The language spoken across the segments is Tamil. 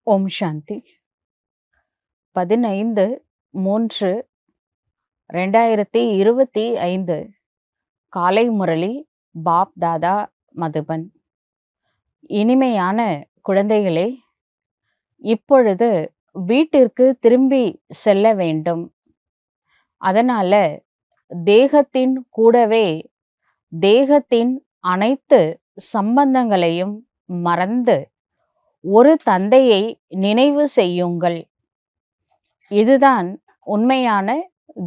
ஓம் சாந்தி 15/3/2025 காலை முரளி பாப் தாதா மதுபன். இனிமையான குழந்தைகளே, இப்பொழுது வீட்டிற்கு திரும்பி செல்ல வேண்டும். அதனால தேகத்தின் கூடவே தேகத்தின் அனைத்து சம்பந்தங்களையும் மறந்து ஒரு தந்தையை நினைவு செய்யுங்கள். இதுதான் உண்மையான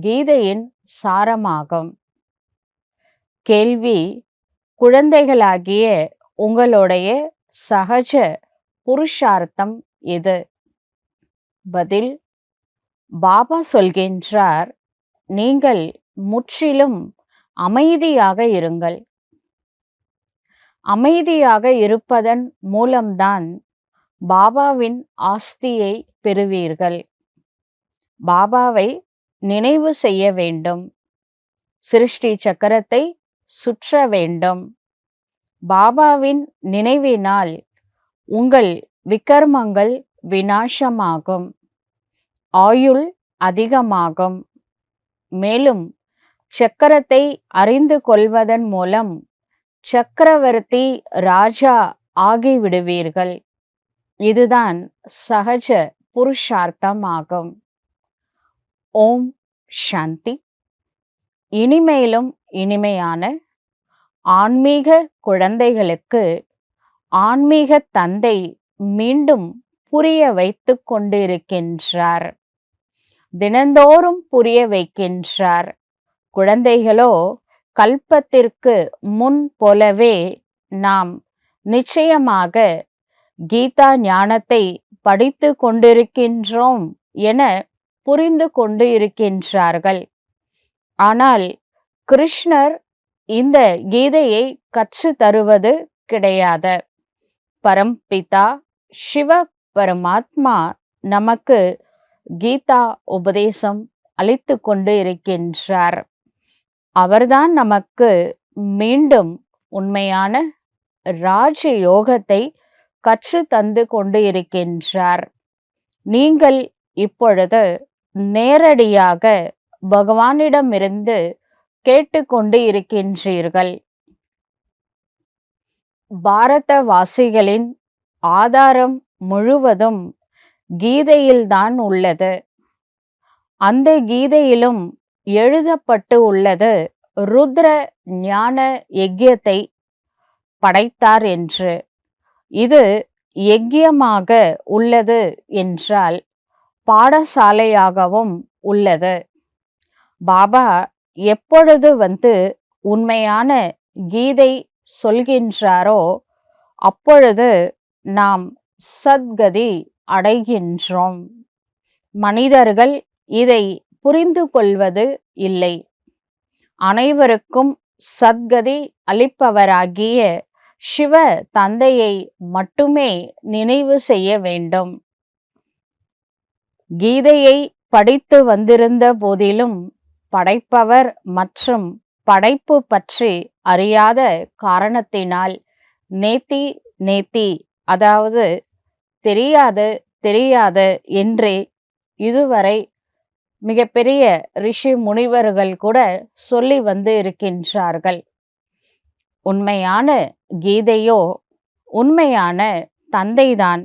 கீதையின் சாரமாகும். கேள்வி: குழந்தைகளாகிய உங்களுடைய சகஜ புருஷார்த்தம் எது? பதில்: பாபா சொல்கின்றார், நீங்கள் முற்றிலும் அமைதியாக இருங்கள். அமைதியாக இருப்பதன் மூலம்தான் பாபாவின் ஆஸ்தியை பெறுவீர்கள். பாபாவை நினைவு செய்ய வேண்டும். சிருஷ்டி சக்கரத்தை சுற்ற வேண்டும். பாபாவின் நினைவினால் உங்கள் விகர்மங்கள் விநாசமாகும். ஆயுள் அதிகமாகும். மேலும் சக்கரத்தை அறிந்து கொள்வதன் மூலம் சக்கரவர்த்தி ராஜா ஆகிவிடுவீர்கள். இதுதான் சகஜ புருஷார்த்தமாகும். ஓம் சாந்தி. இனிமேலும் இனிமையான ஆன்மீக குழந்தைகளுக்கு ஆன்மீக தந்தை மீண்டும் புரிய வைத்துக் கொண்டிருக்கின்றார். தினந்தோறும் புரிய வைக்கின்றார். குழந்தைகளோ கல்பத்திற்கு முன் போலவே நாம் நிச்சயமாக கீதா ஞானத்தை படித்து கொண்டிருக்கின்றோம் என புரிந்து கொண்டு இருக்கின்றார்கள். ஆனால் கிருஷ்ணர் இந்த கீதையை கற்று தருவது கிடையாது. பரம்பிதா சிவ பரமாத்மா நமக்கு கீதா உபதேசம் அளித்து கொண்டு இருக்கின்றார். அவர்தான் நமக்கு மீண்டும் உண்மையான ராஜ யோகத்தை கற்று தந்து கொண்டு இருக்கின்றார். நீங்கள் இப்பொழுது நேரடியாக பகவானிடமிருந்து கேட்டுக்கொண்டு இருக்கின்றீர்கள். பாரதவாசிகளின் ஆதாரம் முழுவதும் கீதையில்தான் உள்ளது. அந்த கீதையிலும் எழுதப்பட்டு உள்ளது ருத்ர ஞான யஜ்யத்தை படைத்தார் என்று. இது யஜ்யமாக உள்ளது என்றால் பாடசாலையாகவும் உள்ளது. பாபா எப்பொழுது உண்மையான கீதை சொல்கின்றாரோ அப்பொழுது நாம் சத்கதி அடைகின்றோம். மனிதர்கள் இதை புரிந்து கொள்வது இல்லை. அனைவருக்கும் சத்கதி அளிப்பவராகிய சிவ தந்தையை மட்டுமே நினைவு செய்ய வேண்டும். கீதையை படித்து வந்திருந்த போதிலும் படைப்பவர் மற்றும் படைப்பு பற்றி அறியாத காரணத்தினால் நேத்தி அதாவது தெரியாது என்றே இதுவரை மிகப்பெரிய ரிஷி முனிவர்கள் கூட சொல்லி வந்து இருக்கின்றார்கள். உண்மையான கீதையோ உண்மையான தந்தைதான்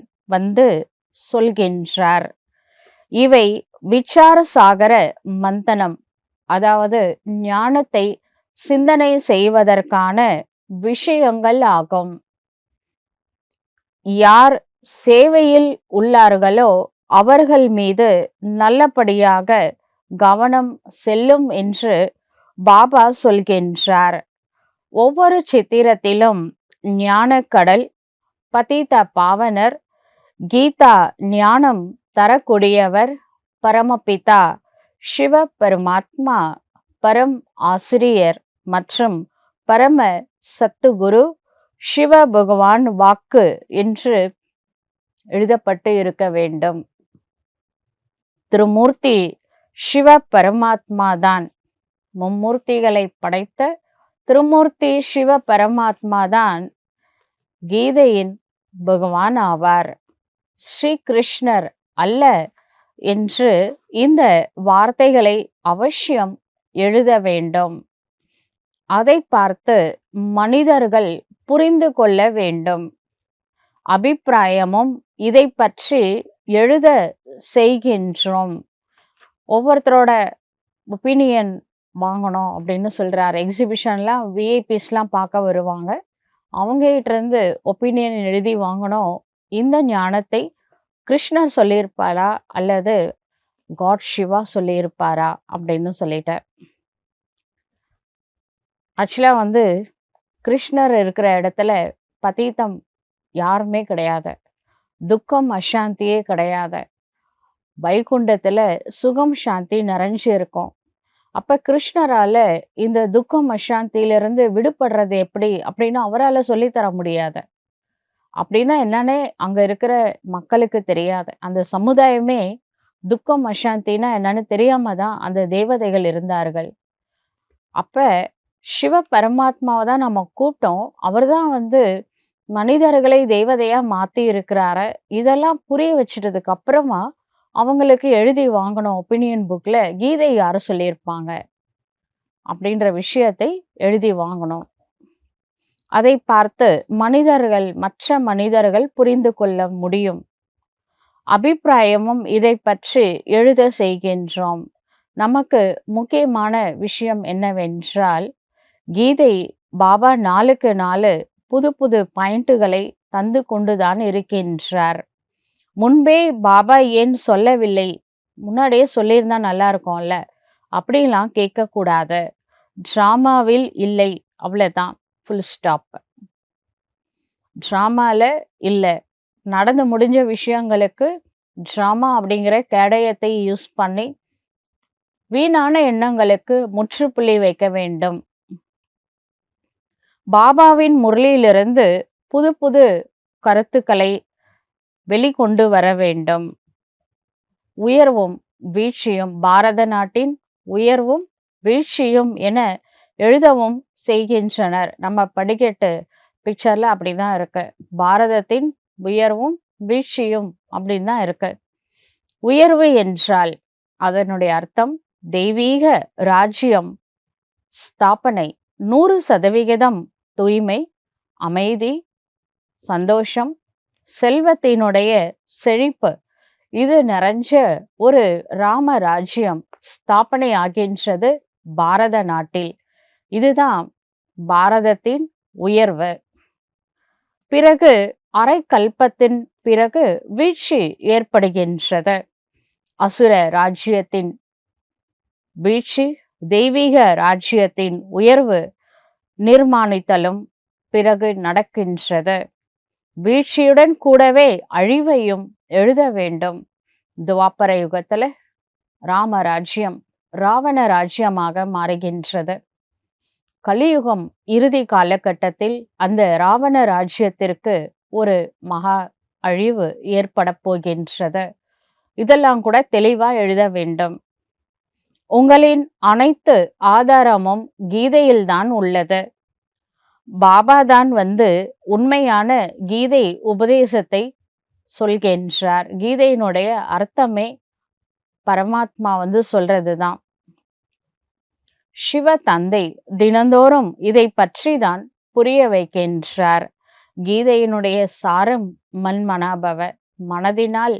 சொல்கின்றார். இவை விசார சாகர மந்தனம், அதாவது ஞானத்தை சிந்தனை செய்வதற்கான விஷயங்கள் ஆகும். யார் சேவையில் உள்ளார்களோ அவர்கள் மீது நல்லபடியாக கவனம் செல்லும் என்று பாபா சொல்கின்றார். ஒவ்வொரு சித்திரத்திலும் ஞானக்கடல், பதித பாவனர், கீதா ஞானம் தரக்கூடியவர், பரமபிதா சிவ பரமாத்மா, பரம் ஆசிரியர் மற்றும் பரம சத்துகுரு சிவ பகவான் வாக்கு என்று எழுதப்பட்டு இருக்க வேண்டும். திருமூர்த்தி சிவ பரமாத்மா தான். மும்மூர்த்திகளை படைத்த திருமூர்த்தி சிவ பரமாத்மா தான் கீதையின் பகவான் ஆவார். ஸ்ரீ கிருஷ்ணர் அல்ல என்று இந்த வார்த்தைகளை அவசியம் எழுத வேண்டும். அதை பார்த்து மனிதர்கள் புரிந்து கொள்ள வேண்டும். அபிப்பிராயமும் இதை பற்றி எழுத செய்கின்றோம். ஒவ்வொருத்தரோட ஒப்பீனியன் வாங்கணும் அப்படின்னு சொல்றாரு. எக்ஸிபிஷன்லாம் விஐபிஸ்லாம் பார்க்க வருவாங்க. அவங்ககிட்ட இருந்து ஒப்பீனியன் எழுதி வாங்கணும். இந்த ஞானத்தை கிருஷ்ணர் சொல்லியிருப்பாரா அல்லது காட் சிவா சொல்லியிருப்பாரா அப்படின்னு சொல்லிட்டேன். ஆக்சுவலா கிருஷ்ணர் இருக்கிற இடத்துல பதீதம் யாருமே கிடையாது. துக்கம் அசாந்தியே கிடையாது. வைகுண்டத்துல சுகம் சாந்தி நிறைஞ்சு இருக்கும். அப்ப கிருஷ்ணரால இந்த துக்கம் அசாந்தியிலிருந்து விடுபடுறது எப்படி அப்படின்னு அவரால சொல்லித்தர முடியாது. அப்படின்னா என்னன்னே அங்க இருக்கிற மக்களுக்கு தெரியாது. அந்த சமுதாயமே துக்கம் அசாந்தின்னா என்னன்னு தெரியாம தான் அந்த தேவதைகள் இருந்தார்கள். அப்ப சிவ பரமாத்மாவை தான் நம்ம கூப்பிட்டோம். அவர் தான் மனிதர்களை தேவதையா மாத்தி இருக்கிறாரு. இதெல்லாம் புரிய வச்சிட்டதுக்கு அப்புறமா அவங்களுக்கு எழுதி வாங்கணும். ஒப்பீனியன் புக்ல கீதை யாரு சொல்லியிருப்பாங்க அப்படின்ற விஷயத்தை எழுதி வாங்கணும். அதை பார்த்து மற்ற மனிதர்கள் புரிந்து கொள்ள முடியும். அபிப்பிராயமும் இதை பற்றி எழுத செய்கின்றோம். நமக்கு முக்கியமான விஷயம் என்னவென்றால், கீதை பாபா நாளுக்கு நாள் புது புது பாயிண்ட்டுகளை தந்து கொண்டுதான் இருக்கின்றார். முன்பே பாபா ஏன் சொல்லவில்லை, முன்னாடியே சொல்லியிருந்தா நல்லா இருக்கும்ல, அப்படிலாம் கேட்கக்கூடாது. டிராமாவில் இல்லை, அவ்வளவுதான், ஃபுல் ஸ்டாப். டிராமால இல்லை, நடந்து முடிஞ்ச விஷயங்களுக்கு டிராமா அப்படிங்கிற கேடயத்தை யூஸ் பண்ணி வீணான எண்ணங்களுக்கு முற்றுப்புள்ளி வைக்க வேண்டும். பாபாவின் முரளியிலிருந்து புது புது கருத்துக்களை வெளிக்கொண்டு வர வேண்டும். உயர்வும் வீழ்ச்சியும், பாரத நாட்டின் உயர்வும் வீழ்ச்சியும் என எழுதவும் செய்கின்றனர். நம்ம படிக்கட்டு பிக்சர்ல அப்படிதான் இருக்கு. பாரதத்தின் உயர்வும் வீழ்ச்சியும் அப்படின்னு தான் இருக்கு. உயர்வு என்றால் அதனுடைய அர்த்தம் தெய்வீக ராஜ்யம் ஸ்தாபனை, 100% தூய்மை, அமைதி, சந்தோஷம், செல்வத்தினுடைய செழிப்பு, இது நிறைஞ்ச ஒரு ராம ராஜ்யம் ஸ்தாபனை ஆகின்றது பாரத நாட்டில். இதுதான் பாரதத்தின் உயர்வு. பிறகு அரை கல்பத்தின் பிறகு வீழ்ச்சி ஏற்படுகின்றது. அசுர ராஜ்யத்தின் வீழ்ச்சி, தெய்வீக ராஜ்யத்தின் உயர்வு நிர்மாணித்தலும் பிறகு நடக்கின்றது. வீழ்ச்சியுடன் கூடவே அழிவையும் எழுத வேண்டும். துவாபர யுகத்துல ராமராஜ்யம் ராவண ராஜ்யமாக மாறுகின்றது. கலியுகம் இறுதி காலகட்டத்தில் அந்த ராவண ராஜ்யத்திற்கு ஒரு மகா அழிவு ஏற்பட போகின்றது. இதெல்லாம் கூட தெளிவா எழுத வேண்டும். உங்களின் அனைத்து ஆதாரமும் கீதையில்தான் உள்ளது. பாபா தான் உண்மையான கீதை உபதேசத்தை சொல்கின்றார். கீதையினுடைய அர்த்தமே பரமாத்மா சொல்றதுதான். சிவ தந்தை தினந்தோறும் இதை பற்றி தான் புரிய வைக்கின்றார். கீதையினுடைய சாரம் மன்மனாபவ, மனதினால்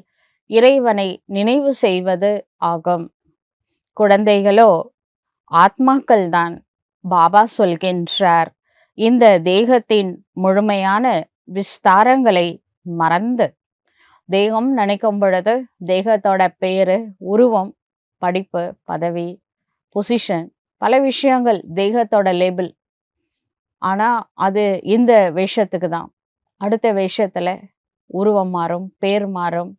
இறைவனை நினைவு செய்வது ஆகும். குழந்தைகளோ ஆத்மாக்கள் தான். பாபா சொல்கின்றார், இந்த தேகத்தின் முழுமையான விஸ்தாரங்களை மறந்து, தேகம் நினைக்கும் பொழுது தேகத்தோட பேரு, உருவம், படிப்பு, பதவி, பொசிஷன், பல விஷயங்கள் தேகத்தோட லேபிள். ஆனா அது இந்த வேஷத்துக்கு தான். அடுத்த வேஷத்துல உருவம் மாறும், பேர் மாறும்,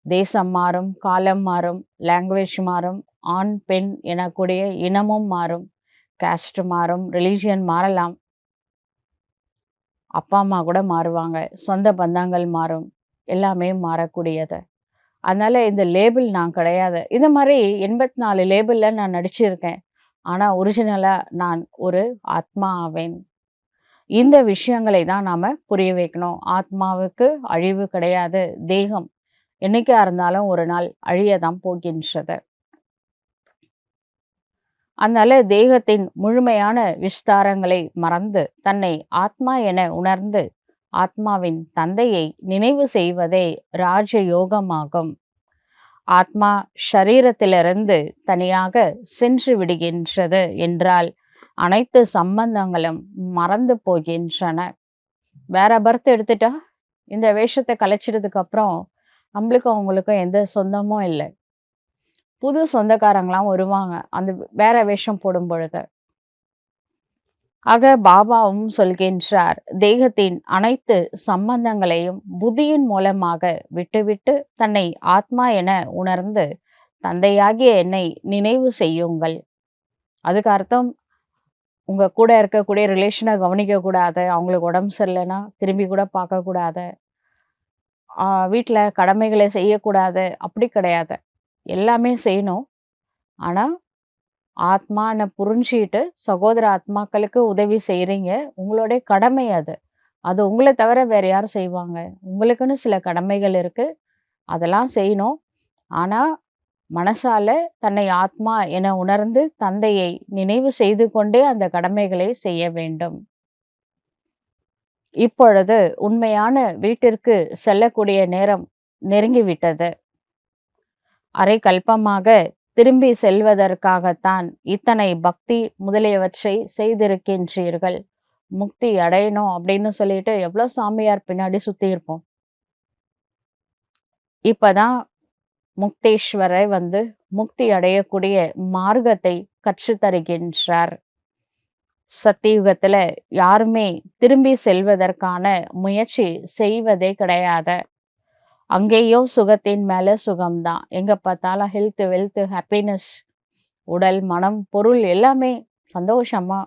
தேசம் மாறும், காலம் மாறும், லாங்குவேஜ் மாறும், ஆண் பெண் எனக்கூடிய இனமும் மாறும், காஸ்ட் மாறும், ரிலீஜியன் மாறலாம், அப்பா அம்மா கூட மாறுவாங்க, சொந்த பந்தங்கள் மாறும், எல்லாமே மாறக்கூடியது. அதனால இந்த லேபிள் நான் கிடையாது. இந்த மாதிரி 84 லேபிள்ல நான் நடிச்சிருக்கேன். ஆனா ஒரிஜினலா நான் ஒரு ஆத்மா ஆவேன். இந்த விஷயங்களை தான் நாம புரிய வைக்கணும். ஆத்மாவுக்கு அழிவு கிடையாது. தேகம் என்னைக்கா இருந்தாலும் ஒரு நாள் அழிய தான் போகின்றது. அதனால தேகத்தின் முழுமையான விஸ்தாரங்களை மறந்து தன்னை ஆத்மா என உணர்ந்து ஆத்மாவின் தந்தையை நினைவு செய்வதே ராஜயோகமாகும். ஆத்மா ஷரீரத்திலிருந்து தனியாக சென்று விடுகின்றது என்றால் அனைத்து சம்பந்தங்களும் மறந்து போகின்றன. வேற பர்த் எடுத்துட்டா இந்த வேஷத்தை கலைச்சிட்டதுக்கு அப்புறம் நம்மளுக்கும் அவங்களுக்கும் எந்த சொந்தமும் இல்லை. புது சொந்தக்காரங்களாம் வருவாங்க அந்த வேற வேஷம் போடும் பொழுது. ஆக பாபாவும் சொல்கின்றார், தேகத்தின் அனைத்து சம்பந்தங்களையும் புத்தியின் மூலமாக விட்டுவிட்டு தன்னை ஆத்மா என உணர்ந்து தந்தையாகிய என்னை நினைவு செய்யுங்கள். அதுக்கு அர்த்தம் உங்க கூட இருக்கக்கூடிய ரிலேஷனை கவனிக்க கூடாது, அவங்களுக்கு உடம்பு சரியில்லைன்னா திரும்பி கூட பார்க்க கூடாது, வீட்டில் கடமைகளை செய்யக்கூடாது, அப்படி கிடையாது. எல்லாமே செய்யணும். ஆனா ஆத்மான்னு புரிஞ்சுக்கிட்டு சகோதர ஆத்மாக்களுக்கு உதவி செய்றீங்க. உங்களுடைய கடமை அது. அது உங்கள தவிர வேற யார் செய்வாங்க? உங்களுக்குன்னு சில கடமைகள் இருக்கு. அதெல்லாம் செய்யணும். ஆனா, மனசால தன்னை ஆத்மா என உணர்ந்து தந்தையை நினைவு செய்து கொண்டே அந்த கடமைகளை செய்ய வேண்டும். இப்பொழுது உண்மையான வீட்டிற்கு செல்லக்கூடிய நேரம் நெருங்கிவிட்டது. அரை கல்பமாக திரும்பி செல்வதற்காகத்தான் இத்தனை பக்தி முதலியவற்றை செய்திருக்கின்றீர்கள். முக்தி அடையணும் அப்படின்னு சொல்லிட்டு எவ்வளோ சாமியார் பின்னாடி சுத்தி இருப்போம். இப்பதான் முக்தேஸ்வரை வந்து முக்தி அடையக்கூடிய மார்க்கத்தை கற்றுத்தருகின்றார். சத்தியுகத்துல யாருமே திரும்பி செல்வதற்கான முயற்சி செய்வதே கிடையாது. அங்கேயோ சுகத்தின் மேல சுகம்தான். எங்க பார்த்தாலும் ஹெல்த், வெல்த், ஹாப்பினஸ், உடல், மனம், பொருள் எல்லாமே சந்தோஷமா,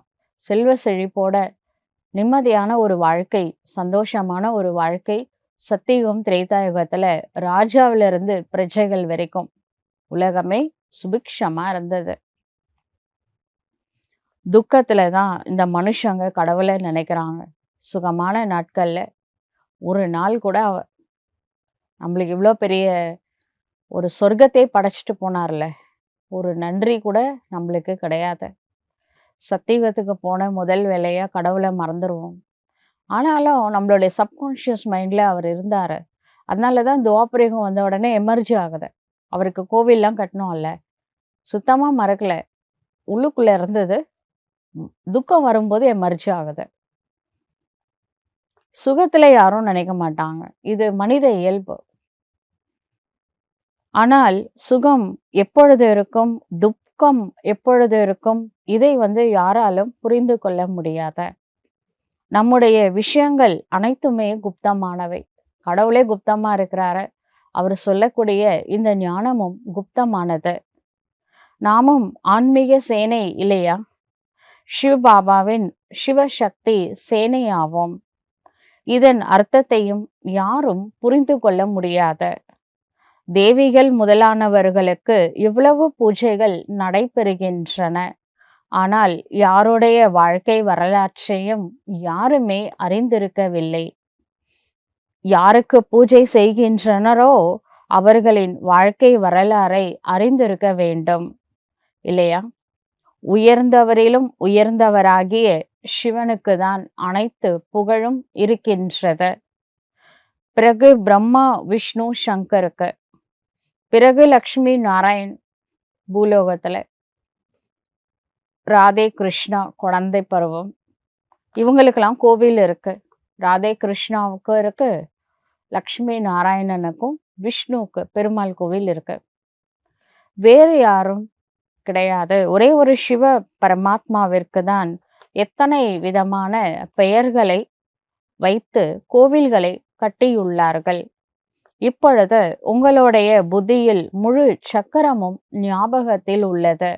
செல்வ செழிப்போட நிம்மதியான ஒரு வாழ்க்கை, சந்தோஷமான ஒரு வாழ்க்கை. சத்தியுகம் திரேதாயுகத்துல ராஜாவிலிருந்து பிரஜைகள் வரைக்கும் உலகமே சுபிக்ஷமா இருந்தது. துக்கத்துல தான் இந்த மனுஷங்க கடவுளை நினைக்கிறாங்க. சுகமான நாட்கள்ல ஒரு நாள் கூட நம்மளுக்கு இவ்வளோ பெரிய ஒரு சொர்க்கத்தை படைச்சிட்டு போனார்ல, ஒரு நன்றி கூட நம்மளுக்கு கிடையாது. சத்தியுகத்துக்கு போன முதல் வேலையா கடவுளை மறந்துடுவோம். ஆனாலும் நம்மளுடைய சப்கான்ஷியஸ் மைண்டில் அவர் இருந்தார். அதனால தான் துவாபரயுகம் வந்த உடனே எமர்ஜி ஆகுது. அவருக்கு கோவில்லாம் கட்டணும்ல, சுத்தமாக மறக்கல, உள்ளுக்குள்ளே இருந்தது. துக்கம் வரும்போது எமர்ஜி ஆகுது. சுகத்தில் யாரும் நினைக்க மாட்டாங்க, இது மனித இயல்பு. ஆனால் சுகம் எப்பொழுது இருக்கும், துக்கம் எப்பொழுது இருக்கும், இதை வந்து யாராலும் புரிந்து கொள்ள முடியாத. நம்முடைய விஷயங்கள் அனைத்துமே குப்தமானவை. கடவுளே குப்தமா இருக்கிறாரு. அவர் சொல்லக்கூடிய இந்த ஞானமும் குப்தமானது. நாமும் ஆன்மீக சேனை இல்லையா? சிவபாபாவின் சிவசக்தி சேனையாவோம். இதன் அர்த்தத்தையும் யாரும் புரிந்து கொள்ள முடியாத. தேவிகள் முதலானவர்களுக்கு இவ்வளவு பூஜைகள் நடைபெறுகின்றன. ஆனால் யாருடைய வாழ்க்கை வரலாற்றையும் யாருமே அறிந்திருக்கவில்லை. யாருக்கு பூஜை செய்கின்றனரோ அவர்களின் வாழ்க்கை வரலாறை அறிந்திருக்க வேண்டும் இல்லையா? உயர்ந்தவரிலும் உயர்ந்தவராகிய சிவனுக்கு தான் அனைத்து புகழும் இருக்கின்றது. பிறகு பிரம்மா, விஷ்ணு, சங்கருக்கு, பிறகு லக்ஷ்மி நாராயண் பூலோகத்துல, ராதே கிருஷ்ணா குழந்தை பருவம், இவங்களுக்கெல்லாம் கோவில் இருக்கு. ராதே கிருஷ்ணாவுக்கும் இருக்கு, லக்ஷ்மி நாராயணனுக்கும் விஷ்ணுவுக்கு பெருமாள் கோவில் இருக்கு. வேறு யாரும் கிடையாது. ஒரே ஒரு சிவ பரமாத்மாவிற்கு தான் எத்தனை விதமான பெயர்களை வைத்து கோவில்களை கட்டியுள்ளார்கள். இப்பொழுது உங்களுடைய புத்தியில் முழு சக்கரமும் ஞாபகத்தில் உள்ளது.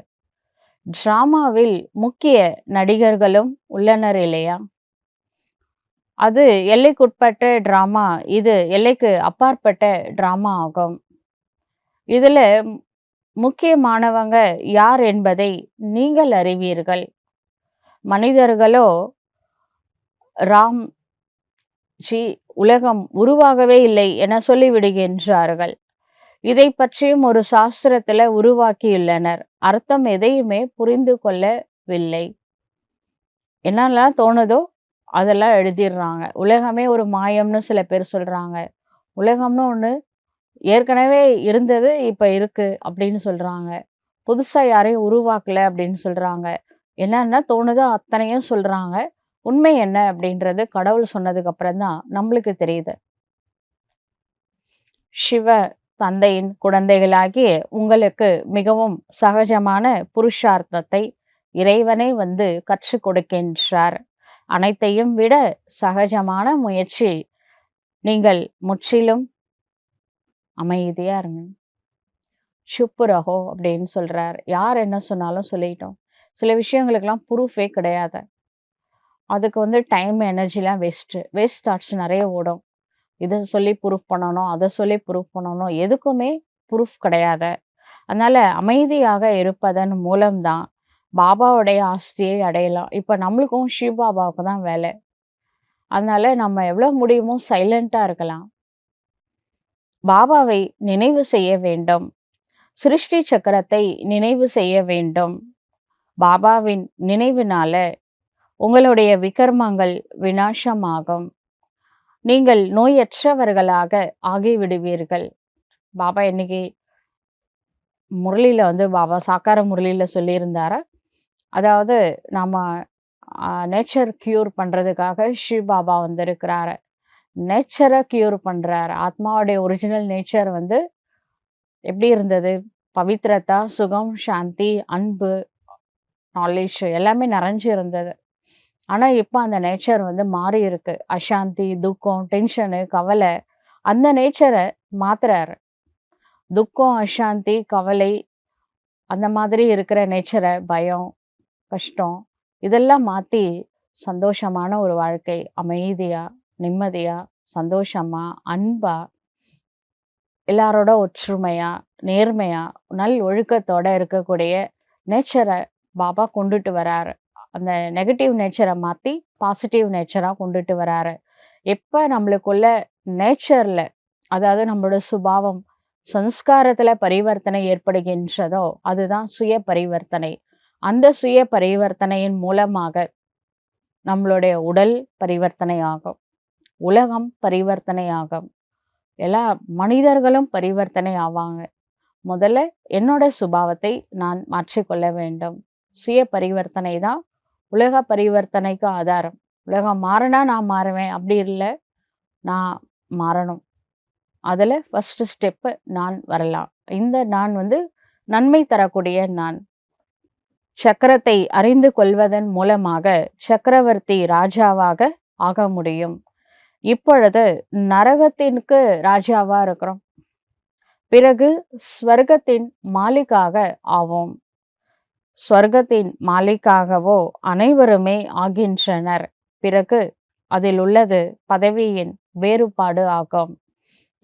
டிராமாவில் முக்கிய நடிகர்களும் உள்ளனர் இல்லையா? அது எல்லைக்குட்பட்ட டிராமா, இது எல்லைக்கு அப்பாற்பட்ட டிராமா ஆகும். இதுல முக்கியமானவங்க யார் என்பதை நீங்கள் அறிவீர்கள். மனிதர்களோ ராம் ஜி உலகம் உருவாகவே இல்லை என சொல்லிவிடுகின்றார்கள். இதை பற்றியும் ஒரு சாஸ்திரத்துல உருவாக்கியுள்ளனர். அர்த்தம் எதையுமே புரிந்து கொள்ளவில்லை. என்னெல்லாம் தோணுதோ அதெல்லாம் எழுதிடுறாங்க. உலகமே ஒரு மாயம்னு சில பேர் சொல்றாங்க. உலகம்னு ஒண்ணு ஏற்கனவே இருந்தது, இப்ப இருக்கு அப்படின்னு சொல்றாங்க. புதுசா யாரையும் உருவாக்கல அப்படின்னு சொல்றாங்க. என்னென்ன தோணுதோ அத்தனையும் சொல்றாங்க. உண்மை என்ன அப்படின்றது கடவுள் சொன்னதுக்கு அப்புறம் தான் நம்மளுக்கு தெரியுது. சிவ தந்தையின் குழந்தைகளாகிய உங்களுக்கு மிகவும் சகஜமான புருஷார்த்தத்தை இறைவனே வந்து கற்றுக் கொடுக்கின்றார். அனைத்தையும் விட சகஜமான முயற்சி. நீங்கள் முற்றிலும் அமைதியா இருங்க. சுப்பு ரஹோ அப்படின்னு சொல்றார். யார் என்ன சொன்னாலும் சொல்லிட்டோம். சில விஷயங்களுக்கெல்லாம் ப்ரூஃபே கிடையாது. அதுக்கு வந்து டைம், எனர்ஜிலாம் வேஸ்ட் தாட்ஸ் நெறைய ஓடும். இத சொல்லி ப்ரூஃப் பண்ணணும், அத சொல்லி ப்ரூஃப் பண்ணணும். எதுக்குமே ப்ரூஃப் கிடையாது. அதனால அமைதியாக இருப்பதன் மூலம் தான் பாபாவுடைய ஆஸ்தியை அடையலாம். இப்ப நம்மளுக்கும் சிவ பாபாவுக்கு தான் வேலை. அதனால நம்ம எவ்வளோ முடியுமோ சைலன்ட்டா இருக்கலாம். பாபாவை நினைவு செய்ய வேண்டும். சிருஷ்டி சக்கரத்தை நினைவு செய்ய வேண்டும். பாபாவின் நினைவினால உங்களுடைய விகர்மங்கள் விநாசமாகும். நீங்கள் நோயற்றவர்களாக ஆகிவிடுவீர்கள். பாபா இன்னைக்கு முரளியில வந்து பாபா சாக்கார முரளியில சொல்லியிருந்தாரு. அதாவது நம்ம நேச்சர் கியூர் பண்றதுக்காக சிவ் பாபா வந்திருக்கிறாரு. நேச்சரை கியூர் பண்றாரு. ஆத்மாவுடைய ஒரிஜினல் நேச்சர் வந்து எப்படி இருந்தது? பவித்ரதா, சுகம், சாந்தி, அன்பு, நாலேட்ஜ் எல்லாமே நிறைஞ்சு இருந்தது. ஆனா இப்ப அந்த நேச்சர் வந்து மாறி இருக்கு. அசாந்தி, துக்கம், டென்ஷனு, கவலை அந்த நேச்சரை மாத்துறாரு. துக்கம், அசாந்தி, கவலை அந்த மாதிரி இருக்கிற நேச்சரை பயம், கஷ்டம் இதெல்லாம் மாத்தி சந்தோஷமான ஒரு வாழ்க்கை, அமைதியா, நிம்மதியா, சந்தோஷமா, அன்பா, எல்லாரோட ஒற்றுமையா, நேர்மையா, நல் ஒழுக்கத்தோட இருக்கக்கூடிய நேச்சரை பாபா கொண்டுட்டு வராரு. அந்த நெகட்டிவ் நேச்சரை மாத்தி பாசிட்டிவ் நேச்சரா கொண்டுட்டு வராரு. எப்ப நம்மளுக்குள்ள நேச்சர்ல அதாவது நம்மளோட சுபாவம், சம்ஸ்காரத்துல பரிவர்த்தனை ஏற்படுகின்றதோ அதுதான் சுய பரிவர்த்தனை. அந்த சுய பரிவர்த்தனையின் மூலமாக நம்மளுடைய உடல் பரிவர்த்தனை ஆகும். உலகம் பரிவர்த்தனை ஆகும். எல்லா மனிதர்களும் பரிவர்த்தனை ஆவாங்க. முதல்ல என்னோட சுபாவத்தை நான் மாற்றிக்கொள்ள வேண்டும். சுய பரிவர்த்தனை தான் உலக பரிவர்த்தனைக்கு ஆதாரம். உலகம் மாறினா நான் மாறுவேன் அப்படி இல்லை. நான் மாறணும். அதுல ஃபர்ஸ்ட் ஸ்டெப்பு நான் வரலாம். இந்த நான் வந்து நன்மை தரக்கூடிய நான். சக்கரத்தை அறிந்து கொள்வதன் மூலமாக சக்கரவர்த்தி ராஜாவாக ஆக முடியும். இப்பொழுது நரகத்திற்கு ராஜாவா இருக்கிறோம். பிறகு ஸ்வர்க்கத்தின் மாலிக்காக ஆவோம். ஸ்வர்க்கத்தின் மாலிக்காகவோ அனைவருமே ஆகின்றனர். பிறகு அதில் உள்ளது பதவியின் வேறுபாடு ஆகும்.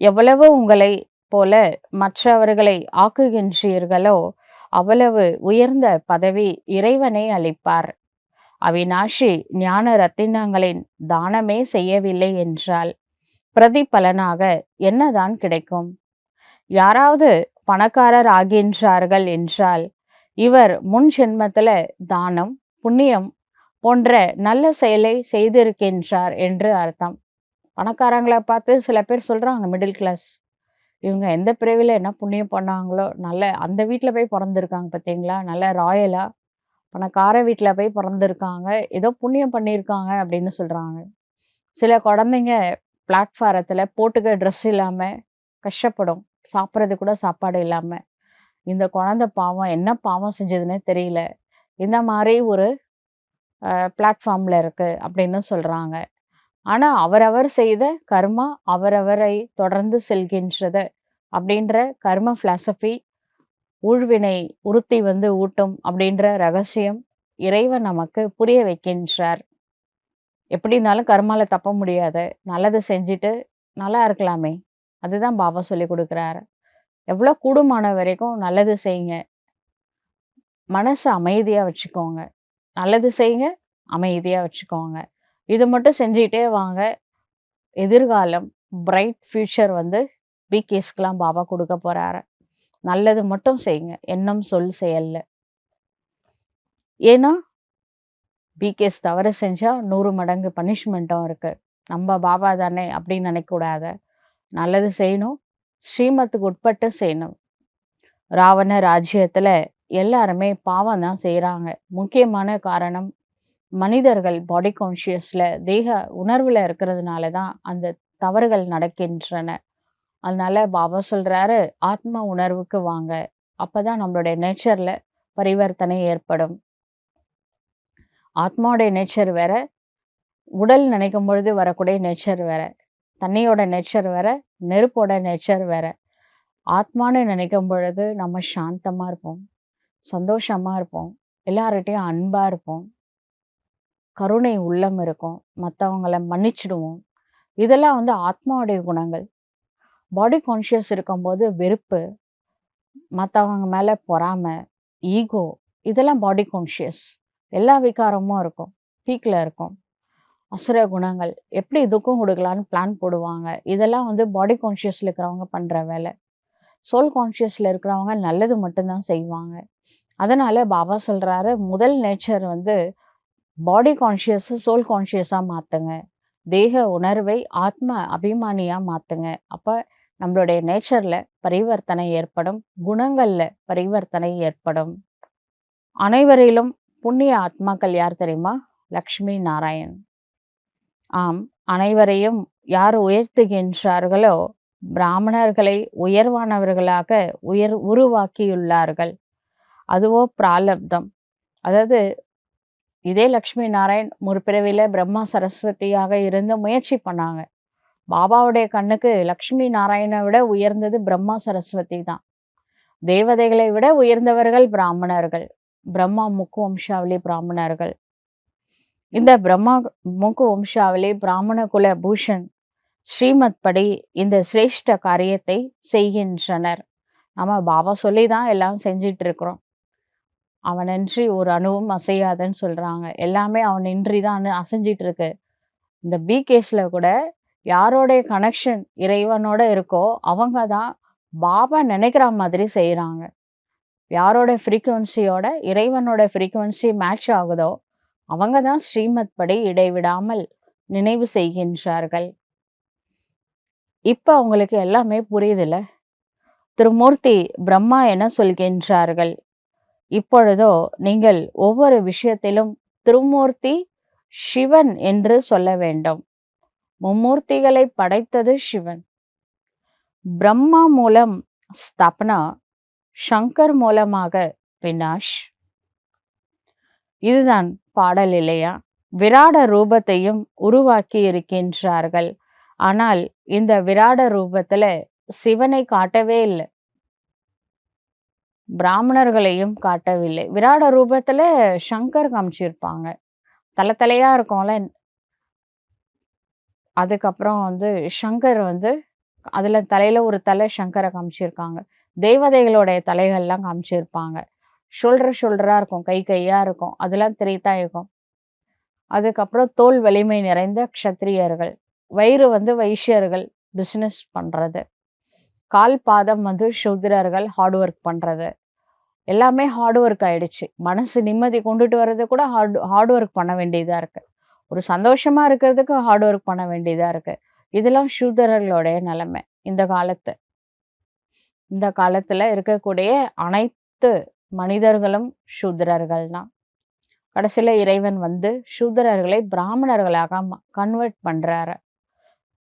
எவ்வளவு உங்களை போல மற்றவர்களை ஆக்குகின்றீர்களோ அவ்வளவு உயர்ந்த பதவி இறைவனை அளிப்பார். அவினாஷி ஞான ரத்தினங்களின் தானமே செய்யவில்லை என்றால் பிரதிபலனாக என்னதான் கிடைக்கும்? யாராவது பணக்காரர் ஆகின்றார்கள் என்றால் இவர் முன் ஜென்மத்துல தானம், புண்ணியம் போன்ற நல்ல செயலை செய்திருக்கின்றார் என்று அர்த்தம். பணக்காரங்களை பார்த்து சில பேர் சொல்றாங்க மிடில் கிளாஸ், இவங்க எந்த பிறவில என்ன புண்ணியம் பண்ணாங்களோ, நல்ல அந்த வீட்டில் போய் பிறந்திருக்காங்க பார்த்தீங்களா, நல்ல ராயலா பணக்கார வீட்டில் போய் பிறந்திருக்காங்க, ஏதோ புண்ணியம் பண்ணியிருக்காங்க அப்படின்னு சொல்றாங்க. சில குழந்தைங்க பிளாட்ஃபாரத்தில் போட்டுக்க ட்ரெஸ் இல்லாமல் கஷ்டப்படும், சாப்பிட்றது கூட சாப்பாடு இல்லாமல். இந்த குழந்தை பாவம் என்ன பாவம் செஞ்சதுன்னே தெரியல, இந்த மாதிரி ஒரு பிளாட்ஃபார்மில் இருக்கு அப்படின்னு சொல்றாங்க. ஆனா அவரவர் செய்த கர்மா அவரவரை தொடர்ந்து செல்கின்றது அப்படின்ற கர்ம பிலாசபி, ஊழ்வினை உறுத்தி வந்து ஊட்டும் அப்படின்ற ரகசியம் இறைவன் நமக்கு புரிய வைக்கின்றார். எப்படி இருந்தாலும் கர்மால தப்ப முடியாது. நல்லது செஞ்சுட்டு நல்லா இருக்கலாமே, அதுதான் பாபா சொல்லி கொடுக்குறாரு. எவ்வளோ கூடுமான வரைக்கும் நல்லது செய்யுங்க. மனசை அமைதியா வச்சுக்கோங்க. நல்லது செய்யுங்க, அமைதியா வச்சுக்கோங்க. இது மட்டும் செஞ்சுட்டே வாங்க. எதிர்காலம் பிரைட் ஃபியூச்சர் வந்து பிகேஸ்க்குலாம் பாபா குடுக்க போறாரு. நல்லது மட்டும் செய்யுங்க. எண்ணம், சொல், செயல்ல. ஏன்னா, பிகேஸ் தவறு செஞ்சா 100 மடங்கு பனிஷ்மெண்ட்டும் இருக்கு. நம்ம பாபா தானே அப்படின்னு நினைக்கக்கூடாது. நல்லது செய்யணும். ஸ்ரீமத்துக்கு உட்பட்டு செய்யணும். ராவண ராஜ்யத்துல எல்லாருமே பாவம் தான் செய்றாங்க. முக்கியமான காரணம் மனிதர்கள் பாடி கான்ஷியஸ்ல தேக உணர்வுல இருக்கிறதுனால தான் அந்த தவறுகள் நடக்கின்றன. அதனால பாபா சொல்றாரு, ஆத்ம உணர்வுக்கு வாங்க. அப்பதான் நம்மளுடைய நேச்சர்ல பரிவர்த்தனை ஏற்படும். ஆத்மாவுடைய நேச்சர் வேற, உடல் நினைக்கும் பொழுது வரக்கூடிய நேச்சர் வேற. தண்ணியோட நேச்சர் வேற, நெருப்போட நேச்சர் வேற. ஆத்மான்னு நினைக்கும் பொழுது நம்ம சாந்தமா இருப்போம், சந்தோஷமா இருப்போம், எல்லார்கிட்டயும் அன்பா இருப்போம், கருணை உள்ளம் இருக்கும், மத்தவங்கள மன்னிச்சுடுவோம். இதெல்லாம் வந்து ஆத்மாவுடைய குணங்கள். பாடி கான்ஷியஸ் இருக்கும்போது வெறுப்பு, மத்தவங்க மேல பொறாமை, ஈகோ, இதெல்லாம் பாடி கான்ஷியஸ். எல்லா விகாரமும் இருக்கும். பீக்ல இருக்கும். அசுர குணங்கள் எப்படி துக்கம் கொடுக்கலான்னு பிளான் போடுவாங்க. இதெல்லாம் வந்து பாடி கான்ஷியஸ்ல இருக்கிறவங்க பண்ற வேலை. சோல் கான்ஷியஸ்ல இருக்கிறவங்க நல்லது மட்டும்தான் செய்வாங்க. அதனால பாபா சொல்றாரு, முதல் நேச்சர் வந்து பாடி கான்ஷியஸ் சோல் கான்ஷியஸா மாத்துங்க. தேக உணர்வை ஆத்ம அபிமானியா மாத்துங்க. அப்ப நம்மளுடைய நேச்சர்ல பரிவர்த்தனை ஏற்படும். குணங்கள்ல பரிவர்த்தனை ஏற்படும். அனைவரிலும் புண்ணிய ஆத்மாக்கள் யார் தெரியுமா? லக்ஷ்மி நாராயண். ஆம், அனைவரையும் யார் உயர்த்துகின்றார்களோ பிராமணர்களை உயர்வானவர்களாக உருவாக்கியுள்ளார்கள். அதுவோ பிராலப்தம். அதாவது இதே லக்ஷ்மி நாராயண் முற்பிறவில பிரம்மா சரஸ்வதியாக இருந்து முயற்சி பண்ணாங்க. பாபாவுடைய கண்ணுக்கு லக்ஷ்மி நாராயணை விட உயர்ந்தது பிரம்மா சரஸ்வதி தான். தேவதைகளை விட உயர்ந்தவர்கள் பிராமணர்கள். பிரம்மா முக்கு வம்சாவளி பிராமணர்கள். இந்த பிரம்மா முக்கு வம்சாவளி பிராமண குல பூஷன் ஸ்ரீமத் படி இந்த சிரேஷ்ட காரியத்தை செய்கின்றனர். நம்ம பாபா சொல்லி தான் எல்லாம் செஞ்சிட்டு இருக்கிறோம். அவனின்றி ஒரு அணுவும் அசையாதுன்னு சொல்றாங்க. எல்லாமே அவனின்றி தான் அசைஞ்சிட்டு இருக்கு. இந்த பிகேஸ்ல கூட யாரோடைய கனெக்ஷன் இறைவனோட இருக்கோ அவங்க தான் பாபா நினைக்கிற மாதிரி செய்யறாங்க. யாரோட ஃப்ரீக்குவன்சியோட இறைவனோட ஃப்ரீக்குவன்சி மேட்ச் ஆகுதோ அவங்க தான் ஸ்ரீமத் படி இடைவிடாமல் நினைவு செய்கின்றார்கள். இப்ப அவங்களுக்கு எல்லாமே புரியுதுல. திருமூர்த்தி பிரம்மா என சொல்கின்றார்கள். இப்பொழுதோ நீங்கள் ஒவ்வொரு விஷயத்திலும் திருமூர்த்தி சிவன் என்று சொல்ல வேண்டும். மும்மூர்த்திகளை படைத்தது சிவன். பிரம்மா மூலம் ஸ்தாபனா, சங்கர் மூலமாக வினாஷ். இதுதான் பாடல் இல்லையா? விராட ரூபத்தையும் உருவாக்கி இருக்கின்றார்கள். ஆனால் இந்த விராட ரூபத்துல சிவனை காட்டவே இல்லை, பிராமணர்களையும் காட்டவில்லை. விராட ரூபத்துல சங்கர் காமிச்சிருப்பாங்க. தலையா இருக்கும்ல. அதுக்கப்புறம் வந்து சங்கர் வந்து அதுல தலையில ஒரு தலை சங்கரை காமிச்சிருக்காங்க. தேவதைகளுடைய தலைகள்லாம் காமிச்சிருப்பாங்க. ஷோல்டரா இருக்கும், கையா இருக்கும். அதெல்லாம் திரேதாயுகம். அதுக்கப்புறம் தோல் வலிமை நிறைந்த க்ஷத்திரியர்கள். வயிறு வந்து வைஷ்யர்கள், பிசினஸ் பண்றது. கால் பாதம் வந்து சூத்திரர்கள், ஹார்ட் ஒர்க் பண்றது. எல்லாமே ஹார்ட் ஒர்க் ஆயிடுச்சு. மனசு நிம்மதி கொண்டுட்டு வர்றது கூட ஹார்ட் ஒர்க் பண்ண வேண்டியதா இருக்கு. ஒரு சந்தோஷமா இருக்கிறதுக்கு ஹார்ட் ஒர்க் பண்ண வேண்டியதா இருக்கு. இதெல்லாம் சூத்திரர்களுடைய நிலைமை. இந்த காலத்துல இருக்கக்கூடிய அனைத்து மனிதர்களும் சூத்திரர்கள் தான். கடைசியில இறைவன் வந்து சூத்திரர்களை பிராமணர்களாக கன்வெர்ட் பண்றாரு.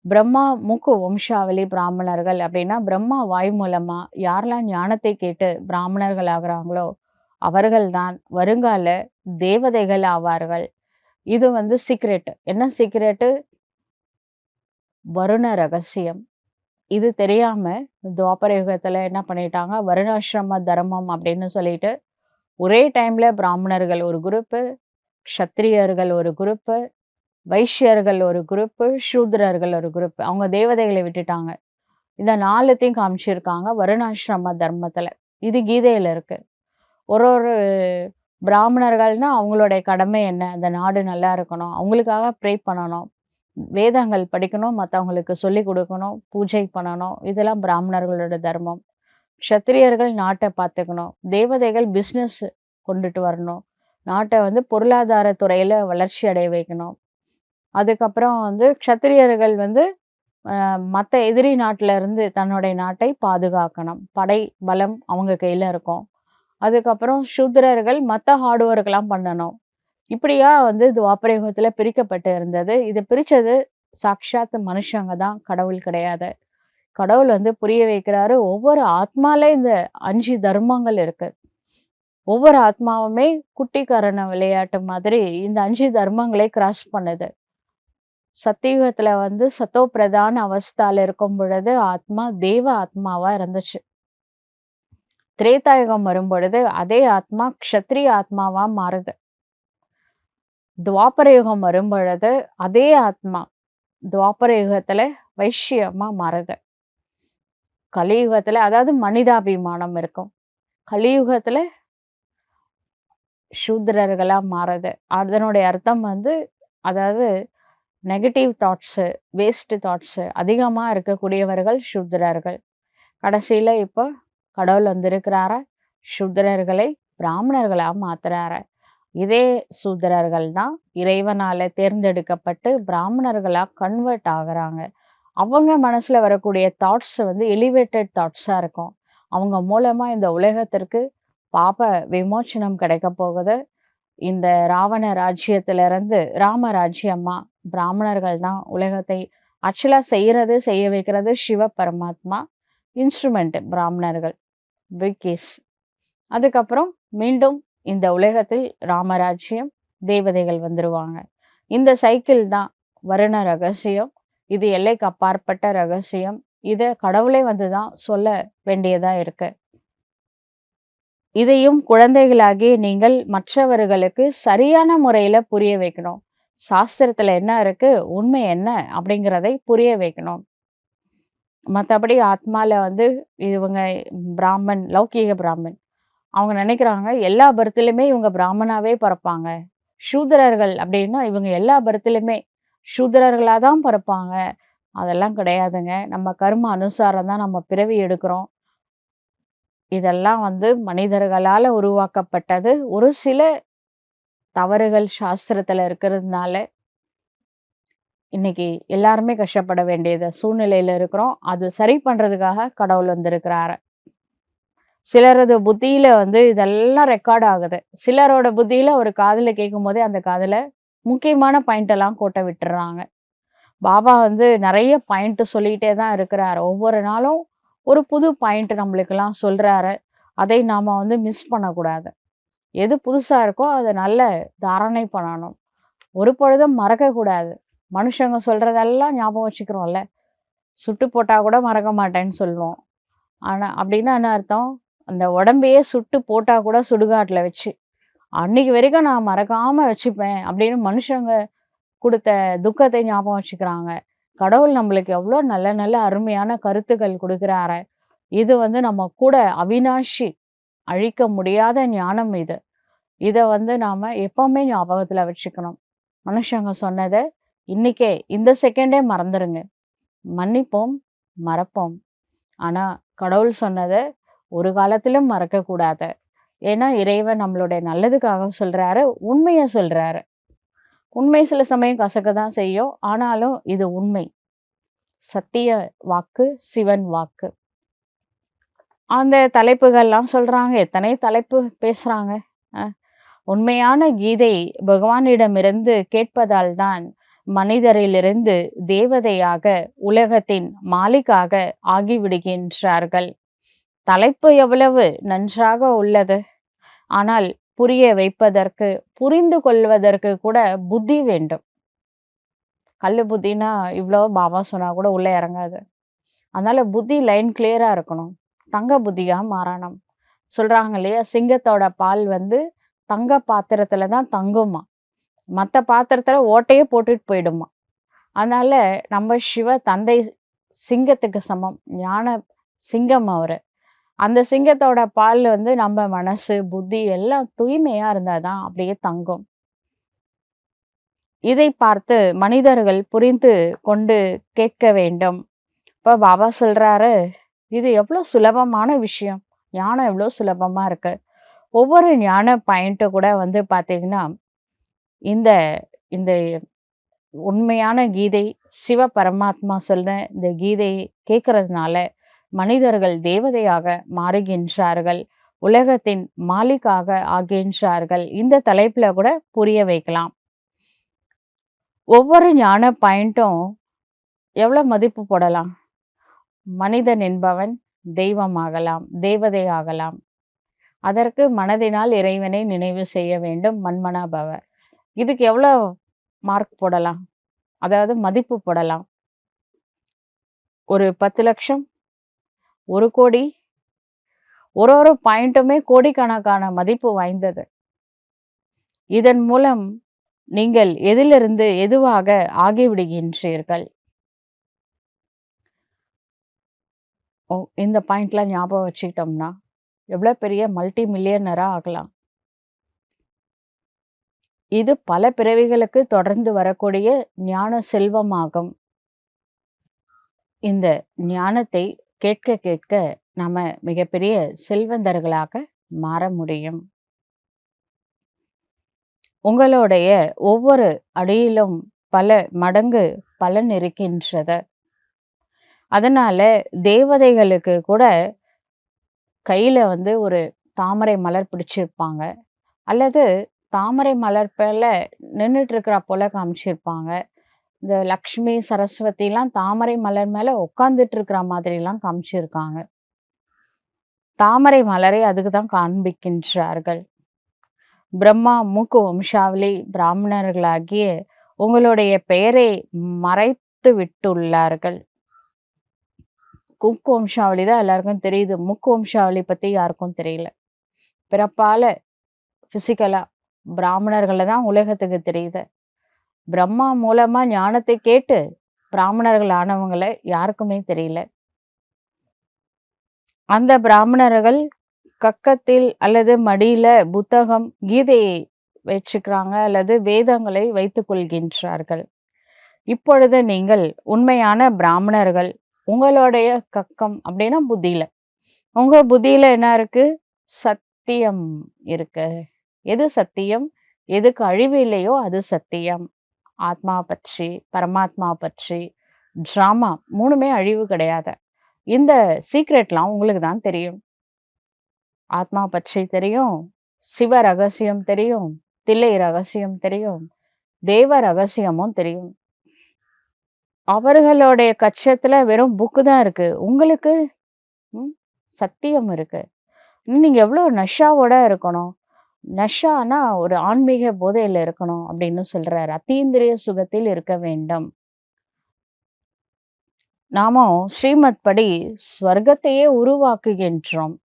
பிரம்மா முக்கு வம்சாவளி பிராமணர்கள் அப்படின்னா பிரம்மா வாய் மூலமா யாரெல்லாம் ஞானத்தை கேட்டு பிராமணர்கள் ஆகுறாங்களோ அவர்கள் தான் வருங்கால தேவதைகள் ஆவார்கள். இது வந்து சீக்ரெட். என்ன சீக்ரெட்டு? வருண ரகசியம். இது தெரியாம துவாபர யுகத்துல என்ன பண்ணிட்டாங்க, வருணாசிரம தர்மம் அப்படின்னு சொல்லிட்டு ஒரே டைம்ல பிராமணர்கள் ஒரு குரூப்பு, க்ஷத்திரியர்கள் ஒரு குரூப்பு, வைஷ்யர்கள் ஒரு குரூப்பு, சூத்ரர்கள் ஒரு குரூப். அவங்க தேவதைகளை விட்டுட்டாங்க. இந்த 4த்தையும் காமிச்சிருக்காங்க வருணாசிரம தர்மத்துல. இது கீதையில இருக்கு. ஒரு ஒரு பிராமணர்கள்னா அவங்களுடைய கடமை என்ன? அந்த நாடு நல்லா இருக்கணும். அவங்களுக்காக ப்ரே பண்ணணும். வேதங்கள் படிக்கணும், மத்தவங்களுக்கு சொல்லிக் குடுக்கணும், பூஜை பண்ணணும். இதெல்லாம் பிராமணர்களோட தர்மம். க்ஷத்திரியர்கள் நாட்ட பார்த்துக்கணும். தேவதைகள் பிசினஸ் கொண்டுட்டு வரணும். நாட்ட வந்து பொருளாதார துறையில வளர்ச்சி அடைய வைக்கணும். அதுக்கப்புறம் வந்து க்ஷத்திரியர்கள் வந்து மத்த எதிரி நாட்டுல இருந்து தன்னுடைய நாட்டை பாதுகாக்கணும். படை பலம் அவங்க கையில இருக்கும். அதுக்கப்புறம் சூத்திரர்கள் மத்த ஹார்ட் ஒர்க்லாம் பண்ணணும். இப்படியா வந்து துவாபர யுகத்துல பிரிக்கப்பட்டு இருந்தது. இது பிரிச்சது சாக்ஷாத் மனுஷங்க தான், கடவுள் கிடையாது. கடவுள் வந்து புரிய வைக்கிறாரு. ஒவ்வொரு ஆத்மால இந்த 5 தர்மங்கள் இருக்கு. ஒவ்வொரு ஆத்மாவுமே குட்டிக்கரண விளையாட்டு மாதிரி இந்த 5 தர்மங்களை கிராஸ் பண்ணுது. சத்தியுகத்துல வந்து சத்தோ பிரதான அவஸ்தால இருக்கும் பொழுது ஆத்மா தேவ ஆத்மாவா இருந்துச்சு. திரேதாயுகம் வரும்பொழுது அதே ஆத்மா க்ஷத்ரிய ஆத்மாவா மாறுது. துவாபர யுகம் வரும்பொழுது அதே ஆத்மா துவாபர யுகத்துல வைஷ்யமா மாறுது. கலியுகத்துல அதாவது மனிதாபிமானம் இருக்கும். கலியுகத்துல சூத்திரர்களா மாறுது. அதனுடைய அர்த்தம் வந்து அதாவது நெகட்டிவ் தாட்ஸு, வேஸ்ட் தாட்ஸு அதிகமா இருக்கக்கூடியவர்கள் சூத்திரர்கள். கடைசியில இப்போ கடவுள் வந்திருக்கிறாரா, சூத்திரர்களை பிராமணர்களா மாத்துறாரு. இதே சூத்திரர்கள் தான் இறைவனால தேர்ந்தெடுக்கப்பட்டு பிராமணர்களா கன்வெர்ட் ஆகுறாங்க. அவங்க மனசுல வரக்கூடிய தாட்ஸ் வந்து எலிவேட்டட் தாட்ஸா இருக்கும். அவங்க மூலமா இந்த உலகத்திற்கு பாப விமோச்சனம் கிடைக்க போகுது. இந்த ராவண ராஜ்யத்திலிருந்து ராம ராஜ்யமா பிராமணர்கள் தான் உலகத்தை ஆக்சுவலா செய்ய வைக்கிறது சிவ பரமாத்மா. இன்ஸ்ட்ருமெண்ட் பிராமணர்கள், பிரிகேஸ். அதுக்கப்புறம் மீண்டும் இந்த உலகத்தில் ராமராஜ்யம், தேவதைகள் வந்துருவாங்க. இந்த சைக்கிள் தான் வருண ரகசியம். இது எல்லைக்கு அப்பாற்பட்ட ரகசியம். இத கடவுளே வந்து தான் சொல்ல வேண்டியதா இருக்கு. இதையும் குழந்தைகளாகிய நீங்கள் மற்றவர்களுக்கு சரியான முறையில புரிய வைக்கணும். சாஸ்திரத்துல என்ன இருக்கு, உண்மை என்ன அப்படிங்கிறதை புரிய வைக்கணும். மத்தபடி ஆத்மால வந்து இவங்க பிராமன், லௌகீக பிராமன். அவங்க நினைக்கிறாங்க எல்லா பர்த்லயுமே இவங்க பிராமணாவே பிறப்பாங்க. சூத்திரர்கள் அப்படின்னா இவங்க எல்லா பர்த்லயுமே சூத்திரர்களா தான் பிறப்பாங்க. அதெல்லாம் கிடையாதுங்க. நம்ம கர்ம அனுசாரம் தான் நம்ம பிறவி எடுக்கிறோம். இதெல்லாம் வந்து மனிதர்களால உருவாக்கப்பட்டது. ஒரு சில தவறுகள் சாஸ்திரத்துல இருக்கிறதுனால இன்னைக்கு எல்லாருமே கஷ்டப்பட வேண்டியது சூழ்நிலையில இருக்கிறோம். அது சரி பண்றதுக்காக கடவுள் வந்திருக்கிறாரு. சிலரது புத்தியில வந்து இதெல்லாம் ரெக்கார்ட் ஆகுது. சிலரோட புத்தியில ஒரு காதுல கேட்கும்போதே அந்த காதுல முக்கியமான பாயிண்ட் எல்லாம் கோட்ட விட்டுறாங்க. பாபா வந்து நிறைய பாயிண்ட் சொல்லிட்டே தான் இருக்கிறாரு. ஒவ்வொரு நாளும் ஒரு புது பாயிண்ட் நம்மளுக்கெல்லாம் சொல்றாரு. அதை நாம வந்து மிஸ் பண்ணக்கூடாது. எது புதுசா இருக்கோ அதை நல்ல தாரணை பண்ணணும். ஒரு பொழுதும் மறக்கக்கூடாது. மனுஷங்க சொல்றதெல்லாம் ஞாபகம் வச்சுக்கிறோம்ல. சுட்டு போட்டா கூட மறக்க மாட்டேன்னு சொல்லுவோம். ஆனா அப்படின்னா என்ன அர்த்தம்? அந்த உடம்பையே சுட்டு போட்டா கூட சுடுகாட்டுல வச்சு, அன்னைக்கு வரைக்கும் நான் மறக்காம வச்சுப்பேன் அப்படின்னு மனுஷங்க குடுத்த துக்கத்தை ஞாபகம் வச்சுக்கிறாங்க. கடவுள் நம்மளுக்கு எவ்வளோ நல்ல நல்ல அருமையான கருத்துக்கள் குடுக்குறாரு. இது வந்து நம்ம கூட அவிநாஷி, அழிக்க முடியாத ஞானம் இது. இத வந்து நாம எப்பவுமே ஞாபகத்துல வச்சுக்கணும். மனுஷங்க சொன்னத இன்னைக்கே இந்த செகண்டே மறந்துருங்க. மன்னிப்போம், மறப்போம். ஆனா கடவுள் சொன்னத ஒரு காலத்திலும் மறக்கக்கூடாது. ஏன்னா இறைவன் நம்மளுடைய நல்லதுக்காக சொல்றாரு, உண்மைய சொல்றாரு. உண்மை சில சமயம் கசக்க தான் செய்யும். ஆனாலும் இது உண்மை. சத்திய வாக்கு, சிவன் வாக்கு. அந்த தலைப்புகள்லாம் சொல்றாங்க. எத்தனை தலைப்பு பேசுறாங்க. அ உண்மையான கீதை பகவானிடமிருந்து கேட்பதால் தான் மனிதரிலிருந்து தேவதையாக, உலகத்தின் மாலிக்காக ஆகிவிடுகின்றார்கள். தலைப்பு எவ்வளவு நன்றாக உள்ளது. ஆனால் புரிய வைப்பதற்கு, புரிந்து கொள்வதற்கு கூட புத்தி வேண்டும். கல்லு புத்தினா இவ்ளோ பாபா சொன்னா கூட உள்ள இறங்காது. அதனால புத்தி லைன் கிளியரா இருக்கணும். தங்க புத்தியா மாறணும். சொல்றாங்க இல்லையா, சிங்கத்தோட பால் வந்து தங்க பாத்திரத்துல தான் தங்குமா. மத்த பாத்திரத்துல ஓட்டையே போட்டுட்டு போயிடுமா. அதனால நம்ம சிவ தந்தை சிங்கத்துக்கு சமம். ஞான சிங்கம் அவரு. அந்த சிங்கத்தோட பால் வந்து நம்ம மனசு, புத்தி எல்லாம் தூய்மையா இருந்தா தான் அப்படியே தங்கும். இதை பார்த்து மனிதர்கள் புரிந்து கொண்டு கேட்க வேண்டும். இப்ப பாபா சொல்றாரு, இது எவ்ளோ சுலபமான விஷயம். ஞானம் எவ்ளோ சுலபமா இருக்கு. ஒவ்வொரு ஞான பாயிண்ட்டு கூட வந்து பார்த்தீங்கன்னா, இந்த இந்த உண்மையான கீதை, சிவ பரமாத்மா சொன்ன இந்த கீதையை கேட்கறதுனால மனிதர்கள் தேவதையாக மாறுகின்றார்கள். உலகத்தின் மாலிக்காக ஆகின்றார்கள். இந்த தலைப்புல கூட புரிய வைக்கலாம். ஒவ்வொரு ஞான பாயிண்ட்டும் எவ்வளோ மதிப்பு போடலாம். மனிதன் என்பவன் தெய்வமாகலாம், தேவதை ஆகலாம். அதற்கு மனதினால் இறைவனை நினைவு செய்ய வேண்டும். மன்மனா பவ. இதுக்கு எவ்வளோ மார்க் போடலாம்? அதாவது மதிப்பு போடலாம். ஒரு 10,00,000, 1,00,00,000 ஒரு பாயிண்ட்டுமே கோடிக்கணக்கான மதிப்பு வாய்ந்தது. இதன் மூலம் நீங்கள் எதிலிருந்து எதுவாக ஆகிவிடுகின்றீர்கள். இந்த பாயிண்ட்லாம் ஞாபகம் வச்சுக்கிட்டோம்னா, எவ்வளோ பெரிய மல்டி மில்லியனரா ஆகலாம். இது பல பிறவிகளுக்கு தொடர்ந்து வரக்கூடிய ஞான செல்வமாகும். இந்த ஞானத்தை கேட்க கேட்க நாம மிகப்பெரிய செல்வந்தர்களாக மாற முடியும். உங்களுடைய ஒவ்வொரு அடியிலும் பல மடங்கு பலன் இருக்கின்றது. அதனால தேவதைகளுக்கு கூட கையில வந்து ஒரு தாமரை மலர் பிடிச்சிருப்பாங்க. அல்லது தாமரை மலர் மேல நின்னுட்டு இருக்கிறா போல காமிச்சிருப்பாங்க. இந்த லக்ஷ்மி, சரஸ்வதிலாம் தாமரை மலர் மேல உட்கார்ந்துட்டு இருக்கிற மாதிரிலாம் காமிச்சிருக்காங்க. தாமரை மலரை அதுக்கு தான் காண்பிக்கின்றார்கள். பிரம்மா மூக்கு வம்சாவளி பிராமணர்களாகிய உங்களுடைய பெயரை மறைத்து விட்டுள்ளார்கள். குக்கு வம்சாவளி தான் எல்லாருக்கும் தெரியுது. முக்கு வம்சாவளி பத்தி யாருக்கும் தெரியல. பிறப்பால பிசிக்கலா பிராமணர்கள தான் உலகத்துக்கு தெரியுது. பிரம்மா மூலமா ஞானத்தை கேட்டு பிராமணர்கள் ஆனவங்கள யாருக்குமே தெரியல. அந்த பிராமணர்கள் கக்கத்தில் அல்லது மடியில புத்தகம், கீதையை வச்சுக்கிறாங்க அல்லது வேதங்களை வைத்துக் கொள்கின்றார்கள். இப்பொழுது நீங்கள் உண்மையான பிராமணர்கள். உங்களுடைய கக்கம் அப்படின்னா புத்தியில. உங்க புத்தியில என்ன இருக்கு? சத்தியம் இருக்கு. எது சத்தியம்? எதுக்கு அழிவு இல்லையோ அது சத்தியம். ஆத்மா பற்றி, பரமாத்மா பற்றி, ட்ராமா 3மே அழிவு கிடையாது. இந்த சீக்ரெட்லாம் உங்களுக்கு தான் தெரியும். ஆத்மா பற்றி தெரியும், சிவ ரகசியம் தெரியும், தில்லை ரகசியம் தெரியும், தேவ ரகசியமும் தெரியும். அவர்களுடைய கட்சத்துல வெறும் புக்கு தான் இருக்கு. உங்களுக்கு சத்தியம் இருக்கு. நீங்க எவ்வளோ நஷாவோட இருக்கணும். நஷானா ஒரு ஆன்மீக போதையில இருக்கணும் அப்படின்னு சொல்றாரு. அத்தீந்திரிய சுகத்தில் இருக்க வேண்டும். நாமும் ஸ்ரீமத் படி ஸ்வர்க்கத்தையே உருவாக்குகின்றோம்.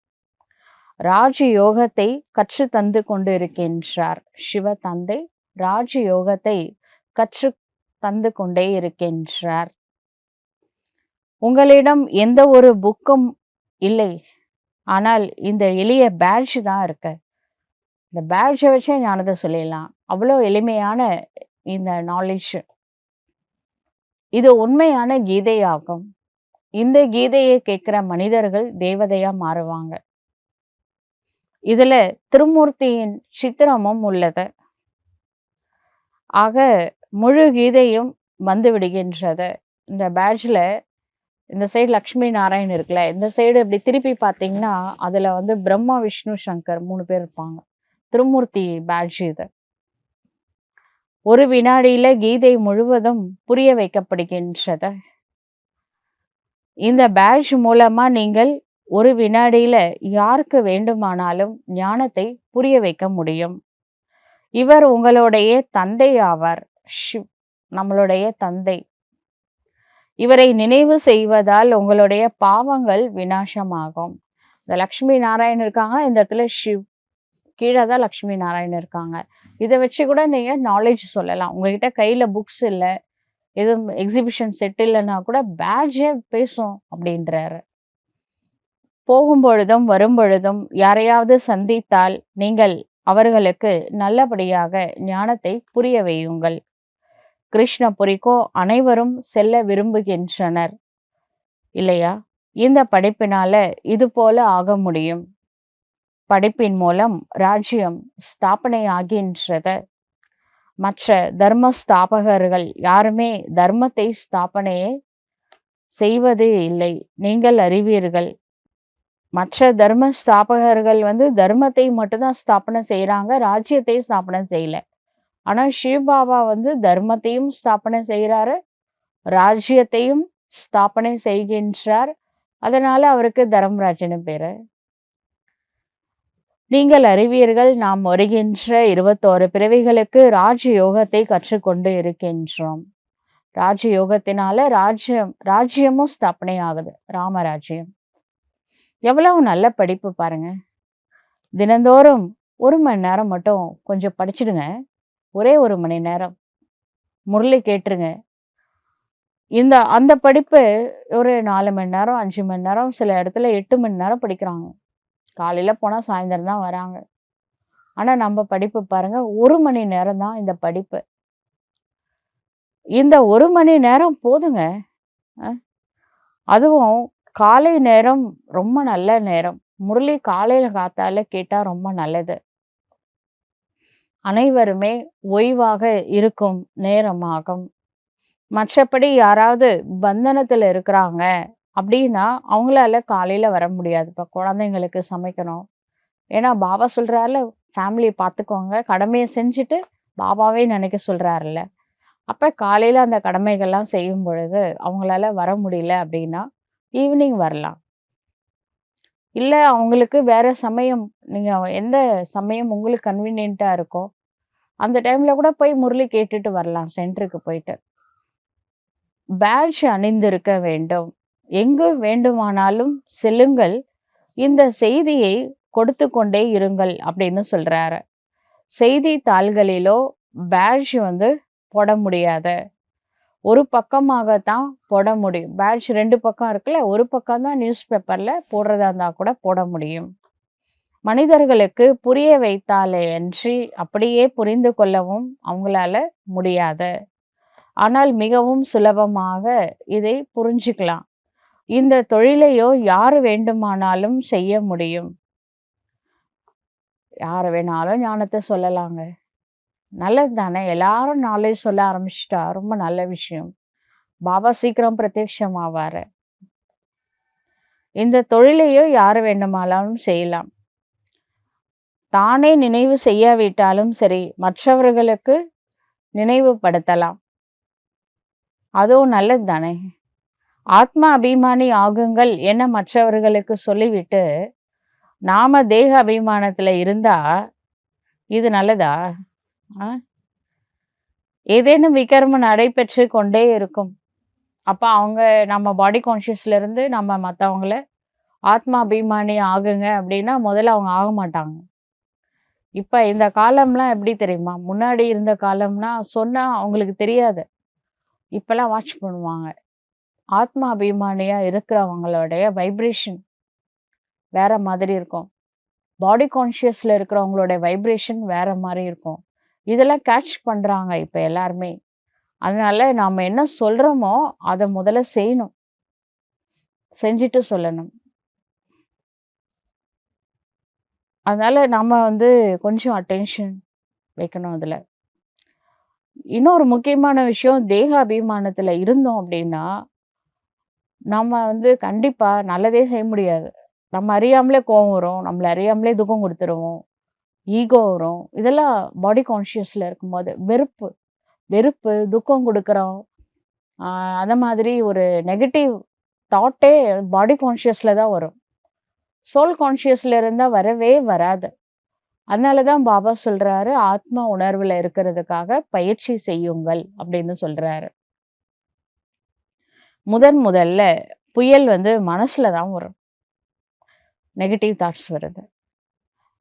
ராஜயோகத்தை கற்று தந்து கொண்டிருக்கின்றார் சிவ தந்தை. ராஜயோகத்தை கற்று தந்து கொண்டே இருக்கின்றார். உங்களிடம் எந்த ஒரு புக்கும் இல்லை. ஆனால் இந்த எளிய பேட்ஜ் தான் இருக்கு. இந்த பேட்ஜை வச்சே ஞானத்தை சொல்லிடலாம். அவ்வளோ எளிமையான இந்த நாலேஜ். இது உண்மையான கீதையாகும். இந்த கீதையை கேட்கிற மனிதர்கள் தேவதையா மாறுவாங்க. இதுல திருமூர்த்தியின் சித்திரமும் உள்ளது. ஆக முழு கீதையும் வந்து விடுகின்றது. இந்த பேட்ஜ்ல இந்த சைடு லக்ஷ்மி நாராயண் இருக்குல்ல, இந்த சைடு இப்படி திருப்பி பார்த்தீங்கன்னா அதுல வந்து பிரம்மா, விஷ்ணு, சங்கர் 3 பேர் இருப்பாங்க. திருமூர்த்தி பேட்ஜ் இது. ஒரு வினாடியில கீதை முழுவதும் புரிய வைக்கப்படுகின்றது. இந்த பேட்ஜ் மூலமா நீங்கள் ஒரு வினாடியில யாருக்கு வேண்டுமானாலும் ஞானத்தை புரிய வைக்க முடியும். இவர் உங்களுடைய தந்தை ஆவார். ஷிவ் நம்மளுடைய தந்தை. இவரை நினைவு செய்வதால் உங்களுடைய பாவங்கள் விநாசமாகும். இந்த லக்ஷ்மி நாராயண் இருக்காங்கன்னா இந்த இடத்துல ஷிவ், கீழே தான் லக்ஷ்மி நாராயண் இருக்காங்க. இதை வச்சு கூட நீங்க நாலேஜ் சொல்லலாம். உங்ககிட்ட கையில புக்ஸ் இல்லை, எதுவும் எக்ஸிபிஷன் செட் இல்லைன்னா கூட பேட்ஜே பேசும் அப்படின்றாரு. போகும்பொழுதும், வரும்பொழுதும் யாரையாவது சந்தித்தால், நீங்கள் அவர்களுக்கு நல்லபடியாக ஞானத்தை புரிய வையுங்கள். கிருஷ்ணபுரிக்கோ அனைவரும் செல்ல விரும்புகின்றனர் இல்லையா? இந்த படிப்பினால இது போல ஆக முடியும். படிப்பின் மூலம் ராஜ்யம் ஸ்தாபனை ஆகின்றது. மற்ற தர்ம ஸ்தாபகர்கள் யாருமே தர்மத்தை ஸ்தாபனையே செய்வது இல்லை. நீங்கள் அறிவீர்கள். மற்ற தர்ம ஸ்தாபகர்கள் தர்மத்தை மட்டும் தான் ஸ்தாபனை செய்றாங்க. ராஜ்யத்தை ஸ்தாபனை செய்யல. ஆனா சிவபாபா தர்மத்தையும் ஸ்தாபனை செய்றாரு. ராஜ்யத்தையும் ஸ்தாபனை செய்கின்றார். அதனால அவருக்கு தர்மராஜன்னு பேரு. நீங்கள் அறிவீர்கள், நாம் வருகின்ற 21 பிறவிகளுக்கு ராஜயோகத்தை கற்றுக்கொண்டு இருக்கின்றோம். ராஜயோகத்தினால ராஜ்யமும் ஸ்தாபனை ஆகுது. ராமராஜ்யம். எவ்வளவு நல்ல படிப்பு பாருங்க. தினந்தோறும் 1 மணி நேரம் மட்டும் கொஞ்சம் படிச்சிடுங்க. ஒரே 1 மணி நேரம். முரளி கேட்டுருங்க. அந்த படிப்பு ஒரு 4 மணி நேரம், 5 மணி நேரம், சில இடத்துல 8 மணி நேரம் படிக்கிறாங்க. காலையில போனா சாயந்தரம் தான் வராங்க. ஆனா நம்ம படிப்பு பாருங்க, 1 மணி நேரம் தான் இந்த படிப்பு. இந்த 1 மணி நேரம் போதுங்க. அ. அதுவும் காலை நேரம் ரொம்ப நல்ல நேரம். முரளி காலையில காத்தால கேட்டா ரொம்ப நல்லது. அனைவருமே ஓய்வாக இருக்கும் நேரமாகும். மற்றபடி யாராவது பந்தனத்துல இருக்கிறாங்க அப்படின்னா, அவங்களால காலையில வர முடியாது. இப்ப குழந்தைங்களுக்கு சமைக்கணும். ஏன்னா பாபா சொல்றார்ல, ஃபேமிலிய பார்த்துக்கோங்க. கடமைய செஞ்சுட்டு பாபாவே நினைக்க சொல்றாருல்ல. அப்ப காலையில அந்த கடமைகள்லாம் செய்யும் பொழுது, அவங்களால வர முடியல அப்படின்னா, ஈவினிங் வரலாம். இல்ல அவங்களுக்கு வேற சமயம், நீங்க எந்த சமயம் உங்களுக்கு கன்வீனியன்ட்டா இருக்கோ, அந்த டைம்ல கூட போய் முரளி கேட்டுட்டு வரலாம் சென்டருக்கு போயிட்டு. பேட்ஜ் அணிந்திருக்க வேண்டும். எங்கு வேண்டுமானாலும் செல்லுங்கள். இந்த செய்தியை கொடுத்து கொண்டே இருங்கள் அப்படின்னு சொல்றாரு. செய்தித்தாள்களிலோ பேட்ஜ் போட முடியாது. ஒரு பக்கமாக தான் போட முடியும். பேட்ஜ் 2 பக்கம் இருக்குல்ல, ஒரு பக்கம் தான் நியூஸ் பேப்பர்ல போடுறதா இருந்தா கூட போட முடியும். மனிதர்களுக்கு புரிய வைத்தாலே அன்றி அப்படியே புரிந்து கொள்ளவும் அவங்களால முடியாது. ஆனால் மிகவும் சுலபமாக இதை புரிஞ்சுக்கலாம். இந்த தொழிலையோ யாரு வேண்டுமானாலும் செய்ய முடியும். யாரு வேணாலும் ஞானத்தை சொல்லலாங்க. நல்லது தானே! எல்லாரும் நாலேட்ஜ் சொல்ல ஆரம்பிச்சுட்டா ரொம்ப நல்ல விஷயம். பாபா சீக்கிரம் பிரத்யட்சமாவாரு. இந்த தொழிலையோ யாரு வேண்டுமானாலும் செய்யலாம். தானே நினைவு செய்யாவிட்டாலும் சரி, மற்றவர்களுக்கு நினைவுபடுத்தலாம். அதுவும் நல்லது தானே! ஆத்மா அபிமானி ஆகுங்கள் என மற்றவர்களுக்கு சொல்லிவிட்டு, நாம தேக அபிமானத்துல இருந்தா, இது நல்லதா? ஆ? ஏதேனும் விகர்மம் நடைபெற்று கொண்டே இருக்கும். அப்ப அவங்க நம்ம பாடி கான்ஷியஸ்ல இருந்து நம்ம மத்தவங்கள ஆத்மா அபிமானி ஆகுங்க அப்படின்னா, முதல்ல அவங்க ஆக மாட்டாங்க. இப்ப இந்த காலம்லாம் எப்படி தெரியுமா? முன்னாடி இருந்த காலம்னா சொன்னா அவங்களுக்கு தெரியாது. இப்பலாம் வாட்ச் பண்ணுவாங்க. ஆத்மா அபிமானியா இருக்கிறவங்களுடைய வைப்ரேஷன் வேற மாதிரி இருக்கும். பாடி கான்ஷியஸ்ல இருக்கிறவங்களோட வைப்ரேஷன் வேற மாரி இருக்கும். இதெல்லாம் கேட்ச் பண்றாங்க இப்ப எல்லாருமே. அதனால நாம என்ன சொல்றோமோ, அத முதல்ல செய்யணும். செஞ்சுட்டு சொல்லணும். அதனால நம்ம கொஞ்சம் அட்டென்ஷன் வைக்கணும் அதுல. இன்னொரு முக்கியமான விஷயம், தேக அபிமானத்துல இருந்தோம் அப்படின்னா, நம்ம கண்டிப்பா நல்லதே செய்ய முடியாது. நம்ம அறியாமலே கோவம் வரும். நம்மள அறியாமலே துக்கம் குடுத்துருவோம். ஈகோ வரும். இதெல்லாம் பாடி கான்ஷியஸ்ல இருக்கும்போது வெறுப்பு, வெறுப்பு, துக்கம் குடுக்குறோம். ஆ அந்த மாதிரி ஒரு நெகட்டிவ் தாட்டே பாடி கான்ஷியஸ்ல தான் வரும். சோல் கான்ஷியஸ்ல இருந்தா வரவே வராது. அதனால தான் பாபா சொல்றாரு, ஆத்மா உணர்வுல இருக்கிறதுக்காக பயிற்சி செய்யுங்கள் அப்படின்னு சொல்றாரு. முதல்ல புயல் மனசுல தான் வரும். நெகட்டிவ் தாட்ஸ் வருது.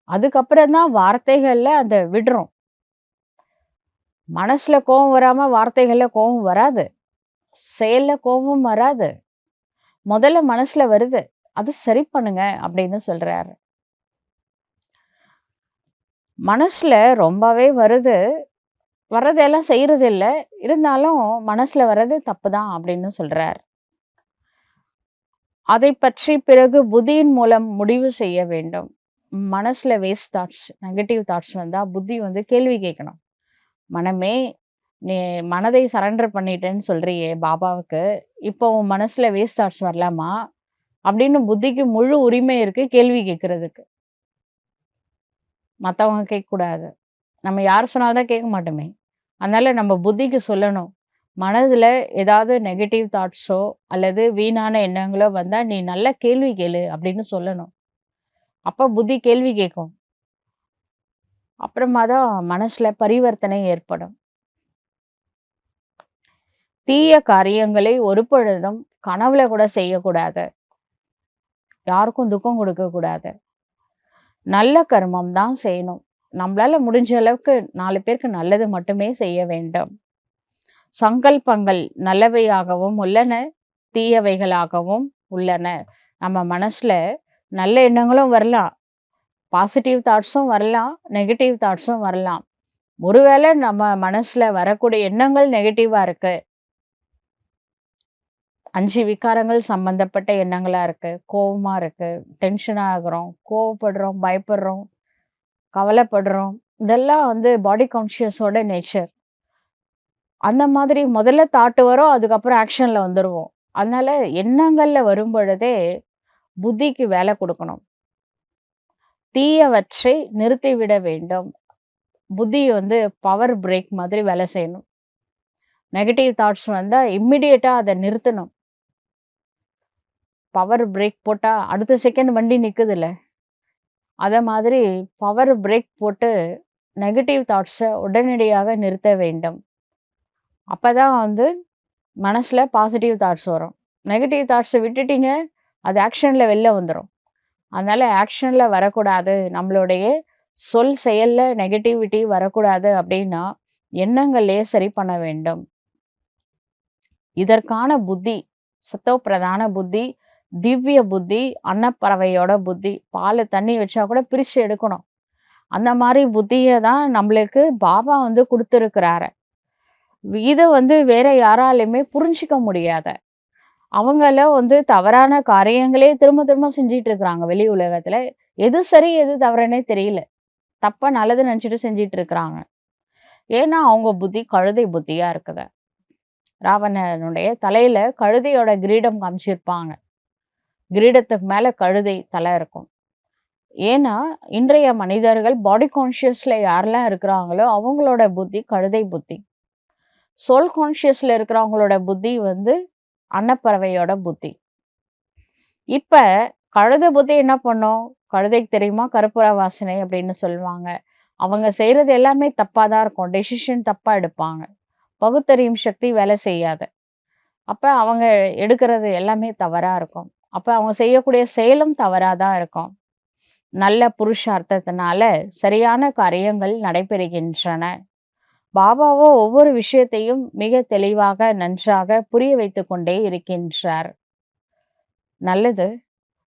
அதுக்கப்புறம் தான் வார்த்தைகள்ல அத விடுறோம். மனசுல கோவம் வராம வார்த்தைகள்ல கோவம் வராது. செயல்ல கோபம் வராது. முதல்ல மனசுல வருது. அது சரி பண்ணுங்க அப்படின்னு சொல்றாரு. மனசுல ரொம்பவே வருது. வர்றதெல்லாம் செய்றது இல்ல. இருந்தாலும் மனசுல வர்றது தப்பு தான் அப்படின்னு சொல்றார். அதைப் பற்றி பிறகு புத்தியின் மூலம் முடிவு செய்ய வேண்டும். மனசுல வேஸ்ட் தாட்ஸ், நெகட்டிவ் தாட்ஸ் வந்தா புத்தி வந்து கேள்வி கேட்கணும். மனமே, நீ மனதை சரண்டர் பண்ணிட்டேன்னு சொல்றியே பாபாவுக்கு. இப்போ உன் மனசுல வேஸ்ட் தாட்ஸ் வரலாமா? அப்படின்னு புத்திக்கு முழு உரிமை இருக்கு கேள்வி கேட்கறதுக்கு. மத்தவங்க கேட்கக்கூடாது. நம்ம யார் சொன்னாலும் தான் கேட்க மாட்டோமே! அதனால நம்ம புத்திக்கு சொல்லணும். மனதுல ஏதாவது நெகட்டிவ் தாட்ஸோ அல்லது வீணான எண்ணங்களோ வந்தா, "நீ நல்ல கேள்வி கேளு" அப்படின்னு சொல்லணும். அப்ப புத்தி கேள்வி கேட்கும். அப்புறமா தான் மனசுல பரிவர்த்தனை ஏற்படும். தீய காரியங்களை ஒரு பொழுதும் கனவுல கூட செய்யக்கூடாது. யாருக்கும் துக்கம் கொடுக்கக்கூடாது. நல்ல கர்மம் தான் செய்யணும். நம்மளால முடிஞ்ச அளவுக்கு 4 பேருக்கு நல்லது மட்டுமே செய்ய வேண்டும். சங்கல்பங்கள் நல்லவையாகவும் உள்ளன, தீயவைகளாகவும் உள்ளன. நம்ம மனசுல நல்ல எண்ணங்களும் வரலாம். பாசிட்டிவ் தாட்ஸும் வரலாம். நெகட்டிவ் தாட்ஸும் வரலாம். ஒருவேளை நம்ம மனசுல வரக்கூடிய எண்ணங்கள் நெகட்டிவா இருக்கு. 5 விகாரங்கள் சம்பந்தப்பட்ட எண்ணங்களா இருக்கு. கோவமா இருக்கு. டென்ஷன் ஆகுறோம். கோவப்படுறோம், பயப்படுறோம், கவலைப்படுறோம். இதெல்லாம் வந்து பாடி கான்ஷியஸோட நேச்சர். அந்த மாதிரி முதல்ல தாட் வரும். அதுக்கப்புறம் ஆக்ஷன்ல வந்துருவோம். அதனால எண்ணங்கள்ல வரும்பொழுதே புத்திக்கு வேலை குடுக்கணும். தீயவற்றை நிறுத்திவிட வேண்டும். புத்தி வந்து பவர் பிரேக் மாதிரி வேலை செய்யணும். நெகட்டிவ் தாட்ஸ் வந்தா இம்மீடியட்டா அத நிறுத்தணும். பவர் பிரேக் போட்டா அடுத்த செகண்ட் வண்டி நிக்குதுல்ல. அத மாதிரி பவர் பிரேக் போட்டு நெகட்டிவ் தாட்ஸ உடனடியாக நிறுத்த வேண்டும். அப்பதான் வந்து மனசுல பாசிட்டிவ் தாட்ஸ் வரும். நெகட்டிவ் தாட்ஸ விட்டுட்டீங்க, அது ஆக்ஷன்ல வெளில வந்துரும். அதனால ஆக்ஷன்ல வரக்கூடாது. நம்மளுடைய சொல், செயல்ல நெகட்டிவிட்டி வரக்கூடாது அப்படின்னா, எண்ணங்கள்லயே சரி பண்ண வேண்டும். இதற்கான புத்தி, சத்தோ பிரதான புத்தி, திவ்ய புத்தி, அன்னப்பறவையோட புத்தி. பால்ல தண்ணி வச்சா கூட பிரிச்சு எடுக்கணும். அந்த மாரி புத்திய தான் நம்மளுக்கு பாபா வந்து குடுத்திருக்கிறாரு. இத வந்து வேற யாராலயுமே புரிஞ்சுக்க முடியாது. அவங்கள வந்து தவறான காரியங்களே திரும்ப திரும்ப செஞ்சுட்டு இருக்கிறாங்க வெளி உலகத்துல. எது சரி, எது தவறுன்னே தெரியல. தப்ப நல்லதுன்னு நெனச்சுட்டு செஞ்சுட்டு இருக்கிறாங்க. ஏன்னா, அவங்க புத்தி கழுதை புத்தியா இருக்குது. ராவணனுடைய தலையில கழுதையோட கிரீடம் காமிச்சிருப்பாங்க. கிரீடத்துக்கு மேல கழுதை தலை இருக்கும். ஏன்னா, இன்றைய மனிதர்கள் பாடி கான்ஷியஸ்ல யாரெல்லாம் இருக்கிறாங்களோ, அவங்களோட புத்தி கழுதை புத்தி. சோல் கான்ஷியஸ்ல இருக்கிறவங்களோட புத்தி வந்து அன்னப்பறவையோட புத்தி. இப்ப கழுதை புத்தி என்ன பண்ணும்? கழுதைக்கு தெரியுமா கற்பூர வாசனை அப்படின்னு சொல்லுவாங்க. அவங்க செய்றது எல்லாமே தப்பா தான் இருக்கும். டெசிஷன் தப்பா எடுப்பாங்க. பகுத்தறியும் சக்தி வேலை செய்யாது. அப்ப அவங்க எடுக்கிறது எல்லாமே தவறா இருக்கும். அப்ப அவங்க செய்யக்கூடிய செயலும் தவறா தான் இருக்கும். நல்ல புருஷார்த்தத்தினால சரியான காரியங்கள் நடைபெறுகின்றன. பாபாவோ ஒவ்வொரு விஷயத்தையும் மிக தெளிவாக, நன்றாக புரிய வைத்துக் கொண்டே இருக்கின்றார். நல்லது.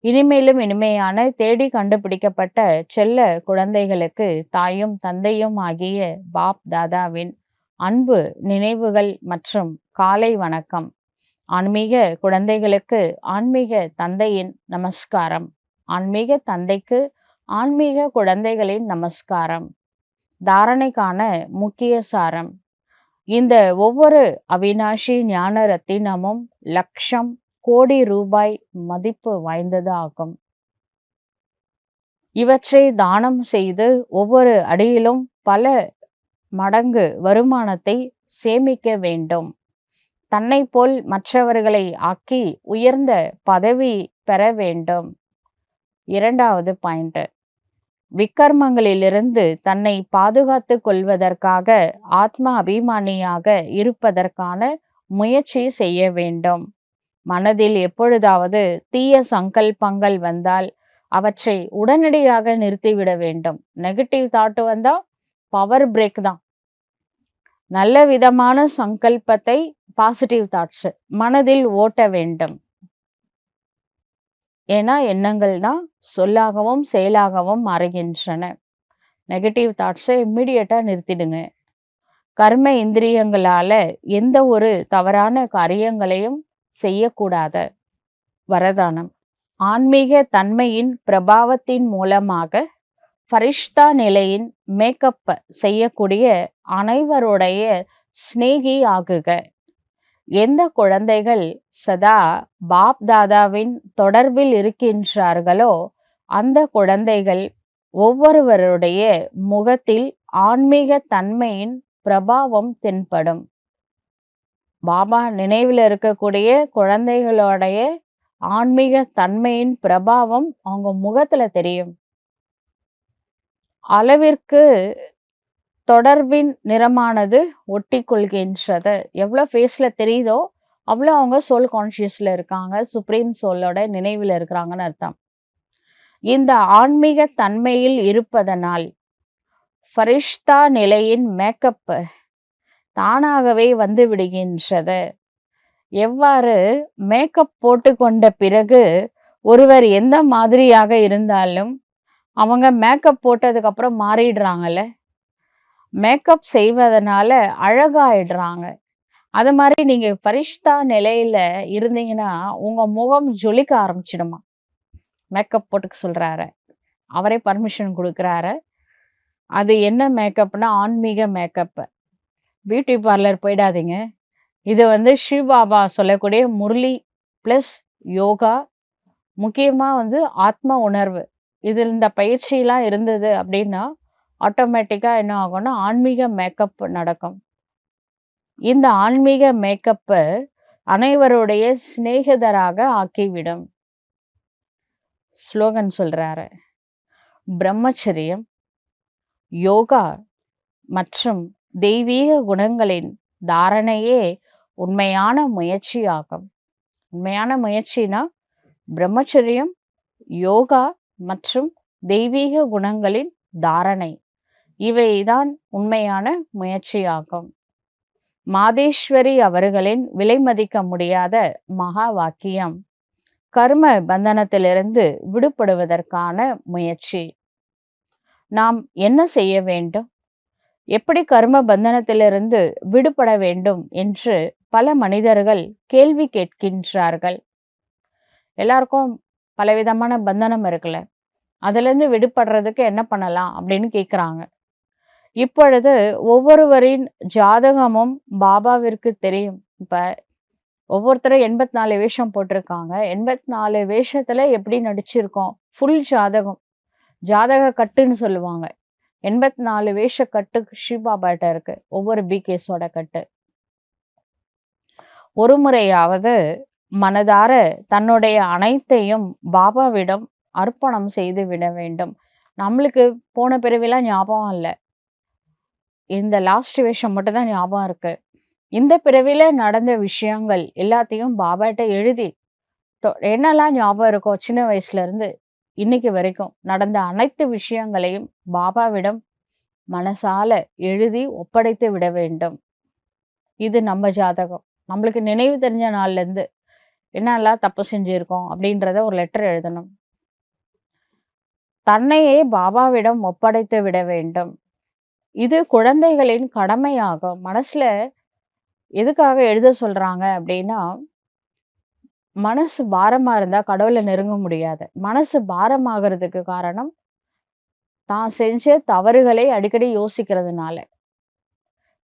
இனிமேலும் இனிமையான தேடி கண்டுபிடிக்கப்பட்ட செல்ல குழந்தைகளுக்கு தாயும் தந்தையும் ஆகிய பாப் தாதாவின் அன்பு நினைவுகள் மற்றும் காலை வணக்கம். ஆன்மீக குழந்தைகளுக்கு ஆன்மீக தந்தையின் நமஸ்காரம். ஆன்மீக தந்தைக்கு ஆன்மீக குழந்தைகளின் நமஸ்காரம். தாரணைக்கான முக்கிய சாரம். இந்த ஒவ்வொரு அவினாஷி ஞான ரத்தினமும் லட்சம் கோடி ரூபாய் மதிப்பு வாய்ந்தது ஆகும். இவற்றை தானம் செய்து ஒவ்வொரு அடியிலும் பல மடங்கு வருமானத்தை சேமிக்க வேண்டும். தன்னை போல் மற்றவர்களை ஆக்கி உயர்ந்த பதவி பெற வேண்டும். 2வது பாயிண்ட். விக்கர்மங்களிலிருந்து தன்னை பாதுகாத்துக் கொள்வதற்காக ஆத்ம அபிமானியாக இருப்பதற்கான முயற்சி செய்ய வேண்டும். மனதில் எப்பொழுதாவது தீய சங்கல்பங்கள் வந்தால் அவற்றை உடனடியாக நிறுத்திவிட வேண்டும். நெகட்டிவ் தாட் வந்தா பவர் பிரேக் தான். நல்ல விதமான சங்கல்பத்தை பாசிட்டிவ் தாட்ஸ் மனதில் ஓட்ட வேண்டும். ஏன்னா எண்ணங்கள் தான் சொல்லாகவும் செயலாகவும் மாறுகின்றன. நெகட்டிவ் தாட்ஸை இம்மிடியட்டா நிறுத்திடுங்க. கர்ம இந்திரியங்களால எந்த ஒரு தவறான காரியங்களையும் செய்யக்கூடாத வரதானம். ஆன்மீக தன்மையின் பிரபாவத்தின் மூலமாக ஃபரிஷ்தா நிலையின் மேக்கப் செய்யக்கூடிய அனைவருடைய சிநேகி ஆகுக. எந்த குழந்தைகள் சதா பாப் தாதாவின் தொடர்பில் இருக்கின்றார்களோ அந்த குழந்தைகள் ஒவ்வொருவருடைய முகத்தில் ஆன்மீக தன்மையின் பிரபாவம் தென்படும். பாபா நினைவில் இருக்கக்கூடிய குழந்தைகளுடைய ஆன்மீக தன்மையின் பிரபாவம் அவங்க முகத்துல தெரியும். அளவிற்கு தொடர்பின் நிறமானது ஒட்டி கொள்கின்றது. எவ்வளோ ஃபேஸ்ல தெரியுதோ அவ்வளோ அவங்க சோல் கான்ஷியஸ்ல இருக்காங்க, சுப்ரீம் சோலோட நினைவில் இருக்கிறாங்கன்னு அர்த்தம். இந்த ஆன்மீக தன்மையில் இருப்பதனால் ஃபரிஷ்தா நிலையின் மேக்கப் தானாகவே வந்து விடுகின்றது. எவ்வாறு மேக்கப் போட்டுக்கொண்ட பிறகு ஒருவர் எந்த மாதிரியாக இருந்தாலும் அவங்க மேக்கப் போட்டதுக்கு அப்புறம் மாறிடுறாங்கல்ல. மேக்கப் செய்வதனால அழகாயிடுறாங்க. அது மாதிரி நீங்க ஃபரிஷ்தா நிலையில இருந்தீங்கன்னா உங்க முகம் ஜொலிக்க ஆரம்பிச்சிடுமா. மேக்கப் போட்டுக்க சொல்றாரு, அவரே பர்மிஷன் கொடுக்குறாரு. அது என்ன மேக்கப்னா ஆன்மீக மேக்கப். பியூட்டி பார்லர் போயிடாதீங்க. இது சிவபாபா சொல்லக்கூடிய முரளி ப்ளஸ் யோகா, முக்கியமா ஆத்ம உணர்வு. இதில் இந்த பயிற்சியெல்லாம் இருந்தது அப்படின்னா ஆட்டோமேட்டிக்கா என்ன ஆகும்னா ஆன்மீக மேக்கப் நடக்கும். இந்த ஆன்மீக மேக்கப் அனைவருடைய சிநேகிதராக ஆக்கிவிடும். ஸ்லோகன் சொல்றாரு, பிரம்மச்சரியம், யோகா மற்றும் தெய்வீக குணங்களின் தாரணையே உண்மையான முயற்சியாகும். உண்மையான முயற்சினா பிரம்மச்சரியம், யோகா மற்றும் தெய்வீக குணங்களின் தாரணை, இவைதான் உண்மையான முயற்சியாகும். மாதேஸ்வரி அவர்களின் விலை மதிக்க முடியாத மகா வாக்கியம் கர்ம பந்தனத்திலிருந்து விடுபடுவதற்கான முயற்சி. நாம் என்ன செய்ய வேண்டும், எப்படி கர்ம பந்தனத்திலிருந்து விடுபட வேண்டும் என்று பல மனிதர்கள் கேள்வி கேட்கின்றார்கள். எல்லாருக்கும் பலவிதமான பந்தனம் இருக்குல்ல, அதிலிருந்து விடுபடுறதுக்கு என்ன பண்ணலாம் அப்படின்னு கேட்குறாங்க. இப்பொழுது ஒவ்வொருவரின் ஜாதகமும் பாபாவிற்கு தெரியும். இப்ப ஒவ்வொருத்தரும் 84 வேஷம் போட்டிருக்காங்க. 84 வேஷத்துல எப்படி நடிச்சிருக்கோம், ஃபுல் ஜாதகம், ஜாதக கட்டுன்னு சொல்லுவாங்க. 84 வேஷ கட்டு சிவபாபாட்ட இருக்கு, ஒவ்வொரு பிகேஸோட கட்டு. ஒரு முறையாவது மனதார தன்னுடைய அனைத்தையும் பாபாவிடம் அர்ப்பணம் செய்து விட வேண்டும். நம்மளுக்கு போன பிறவிலாம் ஞாபகம் இல்லை, இந்த லாஸ்ட் வேஷம் மட்டும் தான் ஞாபகம் இருக்கு. இந்த பிறவில நடந்த விஷயங்கள் எல்லாத்தையும் பாபாட்ட எழுதி என்னெல்லாம் ஞாபகம் இருக்கோ சின்ன வயசுல இருந்து இன்னைக்கு வரைக்கும் நடந்த அனைத்து விஷயங்களையும் பாபாவிடம் மனசால எழுதி ஒப்படைத்து விட வேண்டும். இது நம்ம ஜாதகம். நம்மளுக்கு நினைவு தெரிஞ்ச நாள்ல இருந்து என்னெல்லாம் தப்பு செஞ்சிருக்கோம் அப்படின்றத ஒரு லெட்டர் எழுதணும். தன்னையே பாபாவிடம் ஒப்படைத்து விட வேண்டும். இது குழந்தைகளின் கடமையாகும். மனசுல எதுக்காக எழுத சொல்றாங்க அப்படின்னா, மனசு பாரமா இருந்தா கடவுளை நெருங்க முடியாது. மனசு பாரமாகிறதுக்கு காரணம் தான் செஞ்ச தவறுகளை அடிக்கடி யோசிக்கிறதுனால,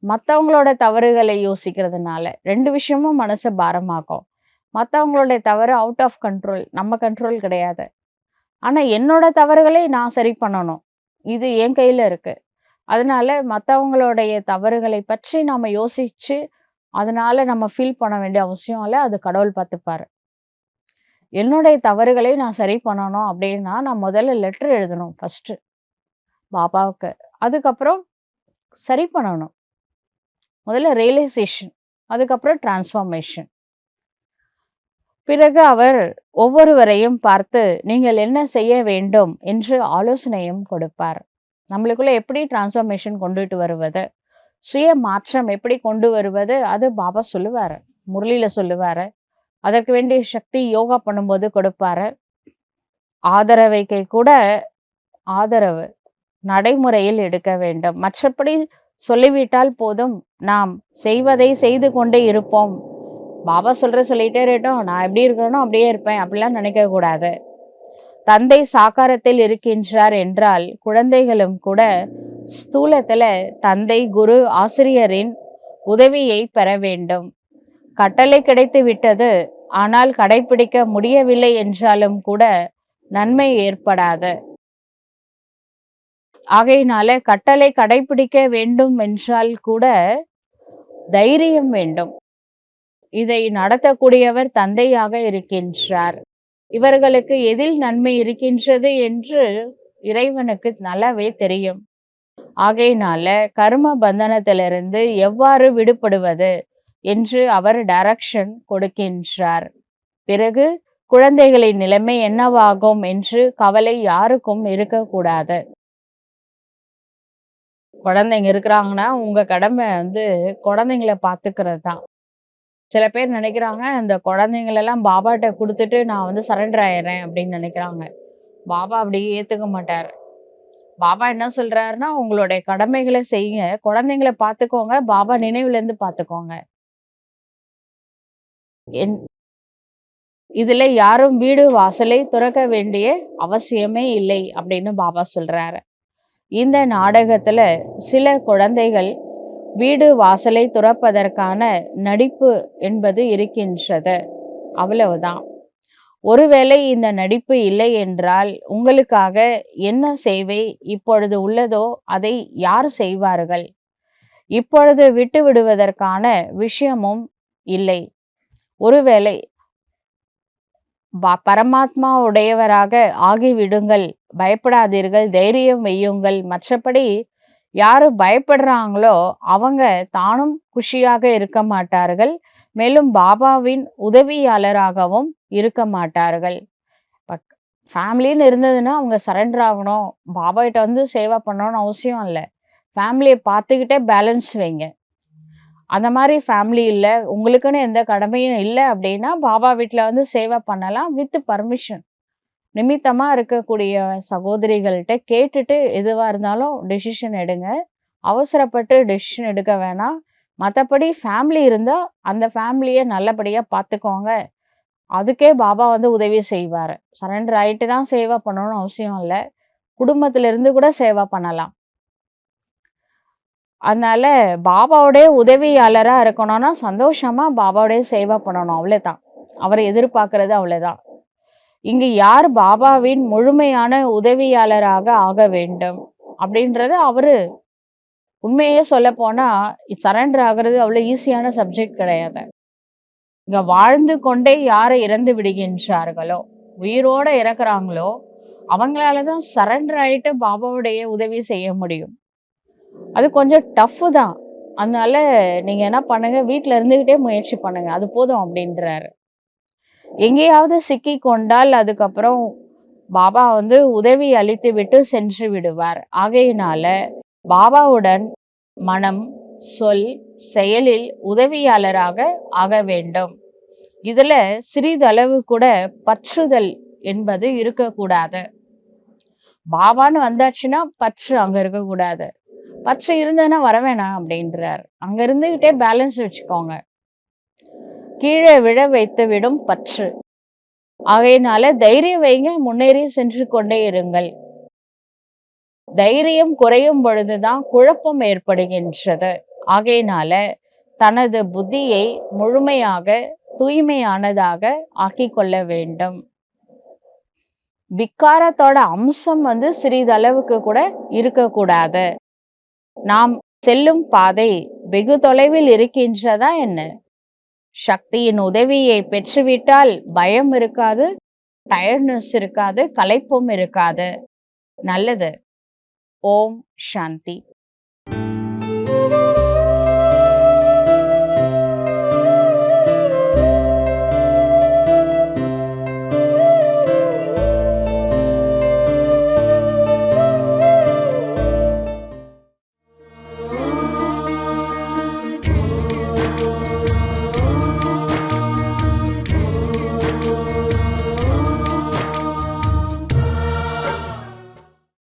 மற்றவங்களோட தவறுகளை யோசிக்கிறதுனால. 2 விஷயமும் மனசை பாரமாக்கும். மற்றவங்களோட தவறு அவுட் ஆஃப் கண்ட்ரோல், நம்ம கண்ட்ரோல் கிடையாது. ஆனா என்னோட தவறுகளை நான் சரி பண்ணணும், இது என் கையில இருக்கு. அதனால மற்றவங்களுடைய தவறுகளை பற்றி நாம யோசிச்சு அதனால நம்ம ஃபீல் பண்ண வேண்டிய அவசியம் இல்லை, அது கடவுள் பார்த்துப்பாரு. என்னுடைய தவறுகளை நான் சரி பண்ணணும் அப்படின்னா நான் முதல்ல லெட்டர் எழுதணும் ஃபர்ஸ்ட் பாபாவுக்கு. அதுக்கப்புறம் சரி பண்ணணும். முதல்ல ரியலைசேஷன், அதுக்கப்புறம் டிரான்ஸ்ஃபார்மேஷன். பிறகு அவர் ஒவ்வொருவரையும் பார்த்து நீங்கள் என்ன செய்ய வேண்டும் என்று ஆலோசனையும் கொடுப்பார். நம்மளுக்குள்ள எப்படி டிரான்ஸ்ஃபார்மேஷன் கொண்டுட்டு வருவது, சுய மாற்றம் எப்படி கொண்டு வருவது, அது பாபா சொல்லுவாரு, முரளியில சொல்லுவாரு. அதற்கு வேண்டிய சக்தி யோகா பண்ணும்போது கொடுப்பாரு. ஆதரவைக்கு கூட ஆதரவு நடைமுறையில் எடுக்க வேண்டும். மற்றபடி சொல்லிவிட்டால் போதும், நாம் செய்வதை செய்து கொண்டே இருப்போம். பாபா சொல்லிட்டே இருக்கட்டும், நான் எப்படி இருக்கிறேனோ அப்படியே இருப்பேன் அப்படிலாம் நினைக்க கூடாது. தந்தை சாக்காரத்தில் இருக்கின்றார் என்றால் குழந்தைகளும் கூட ஸ்தூலத்துல தந்தை, குரு, ஆசிரியரின் உதவியை பெற வேண்டும். கட்டளை கிடைத்து விட்டது, ஆனால் கடைபிடிக்க முடியவில்லை என்றாலும் கூட நன்மை ஏற்படாது. ஆகையினால கட்டளை கடைபிடிக்க வேண்டும் என்றால் கூட தைரியம் வேண்டும். இதை நடத்தக்கூடியவர் தந்தையாக இருக்கின்றார். இவர்களுக்கு எதில் நன்மை இருக்கின்றது என்று இறைவனுக்கு நல்லாவே தெரியும். ஆகையினால கர்ம பந்தனத்திலிருந்து எவ்வாறு விடுபடுவது என்று அவர் டைரக்ஷன் கொடுக்கின்றார். பிறகு குழந்தைகளின் நிலைமை என்னவாகும் என்று கவலை யாருக்கும் இருக்கக்கூடாது. குழந்தைங்க இருக்கிறாங்கன்னா உங்க கடமை குழந்தைங்களை பார்த்துக்கிறது தான். சில பேர் நினைக்கிறாங்க இந்த குழந்தைங்களெல்லாம் பாபாட்ட கொடுத்துட்டு நான் சரண்டர் ஆயிடுறேன் அப்படின்னு நினைக்கிறாங்க. பாபா அப்படி ஏத்துக்க மாட்டார். பாபா என்ன சொல்றாருன்னா, உங்களுடைய கடமைகளை செய்யுங்க, குழந்தைங்களை பார்த்துக்கோங்க, பாபா நினைவுல இருந்து பார்த்துக்கோங்க. இதுல யாரும் வீடு வாசலை துறக்க வேண்டிய அவசியமே இல்லை அப்படின்னு பாபா சொல்றாரு. இந்த நாடகத்துல சில குழந்தைகள் வீடு வாசலை துறப்பதற்கான நடிப்பு என்பது இருக்கின்றது, அவ்வளவுதான். ஒருவேளை இந்த நடிப்பு இல்லை என்றால் உங்களுக்காக என்ன சேவை இப்பொழுது உள்ளதோ அதை யார் செய்வார்கள்? இப்பொழுது விட்டு விடுவதற்கான விஷயமும் இல்லை. ஒருவேளை பரமாத்மா உடையவராக ஆகிவிடுங்கள், பயப்படாதீர்கள், தைரியம் வையுங்கள். மற்றபடி யாரு பயப்படுறாங்களோ அவங்க தானும் குஷியாக இருக்க மாட்டார்கள், மேலும் பாபாவின் உதவியாளராகவும் இருக்க மாட்டார்கள். ஃபேமிலின்னு இருந்ததுன்னா அவங்க சரண்டர் ஆகணும், பாபா கிட்ட சேவை பண்ணணும்னு அவசியம் இல்லை. ஃபேமிலியை பார்த்துக்கிட்டே பேலன்ஸ் வைங்க. அந்த மாதிரி ஃபேமிலி இல்லை, உங்களுக்குன்னு எந்த கடமையும் இல்லை அப்படின்னா பாபா வீட்டில் சேவை பண்ணலாம் வித் பர்மிஷன். நிமித்தமாக இருக்கக்கூடிய சகோதரிகள்கிட்ட கேட்டுட்டு எதுவாக இருந்தாலும் டெசிஷன் எடுங்க. அவசரப்பட்டு டெசிஷன் எடுக்க வேணாம். மற்றபடி ஃபேமிலி இருந்தால் அந்த ஃபேமிலியை நல்லபடியாக பார்த்துக்கோங்க. அதுக்கே பாபா உதவி செய்வார். சரண்டர் ஆகிட்டு தான் சேவை பண்ணணும்னு அவசியம் இல்லை, குடும்பத்திலிருந்து கூட சேவை பண்ணலாம். அதனால பாபாவுடைய உதவியாளராக இருக்கணும்னா சந்தோஷமாக பாபாவுடைய சேவை பண்ணணும், அவ்வளோதான். அவரை எதிர்பார்க்கறது அவ்வளோதான். இங்கு யார் பாபாவின் முழுமையான உதவியாளராக ஆக வேண்டும் அப்படின்றது அவரு உண்மையே சொல்ல போனா சரண்டர் ஆகிறது அவ்வளோ ஈஸியான சப்ஜெக்ட் கிடையாது. இங்க வாழ்ந்து கொண்டே யாரை இறந்து விடுகின்றார்களோ, உயிரோட இறக்குறாங்களோ அவங்களாலதான் சரண்டர் ஆயிட்டு பாபாவுடைய உதவி செய்ய முடியும். அது கொஞ்சம் டஃப் தான். அதனால நீங்க என்ன பண்ணுங்க, வீட்டுல இருந்துகிட்டே முயற்சி பண்ணுங்க, அது போதும் அப்படின்றாரு. எங்கேயாவது சிக்கி கொண்டால் அதுக்கப்புறம் பாபா உதவி அளித்து விட்டு சென்று விடுவார். ஆகையினால பாபாவுடன் மனம், சொல், செயலில் உதவியாளராக ஆக வேண்டும். இதுல சிறிதளவு கூட பற்றுதல் என்பது இருக்கக்கூடாது. பாபான்னு வந்தாச்சுன்னா பற்று அங்க இருக்கக்கூடாது. பற்று இருந்ததுன்னா வரவேணாம் அப்படின்றார். அங்க இருந்துகிட்டே பேலன்ஸ் வச்சுக்கோங்க. கீழே விழ வைத்து விடும் பற்று. ஆகையினால தைரியம் வைங்க, முன்னேறி சென்று கொண்டே இருங்கள். தைரியம் குறையும் பொழுதுதான் குழப்பம் ஏற்படுகின்றது. ஆகையினால தனது புத்தியை முழுமையாக தூய்மையானதாக ஆக்கிக் கொள்ள வேண்டும். விக்காரத்தோட அம்சம் சிறிதளவுக்கு கூட இருக்கக்கூடாது. நாம் செல்லும் பாதை வெகு தொலைவில் இருக்கின்றதா என்ன? சக்தியின் உதவியை பெற்றுவிட்டால் பயம் இருக்காது, டயர்ட்னஸ் இருக்காது, களைப்பும் இருக்காது. நல்லது. ஓம் சாந்தி.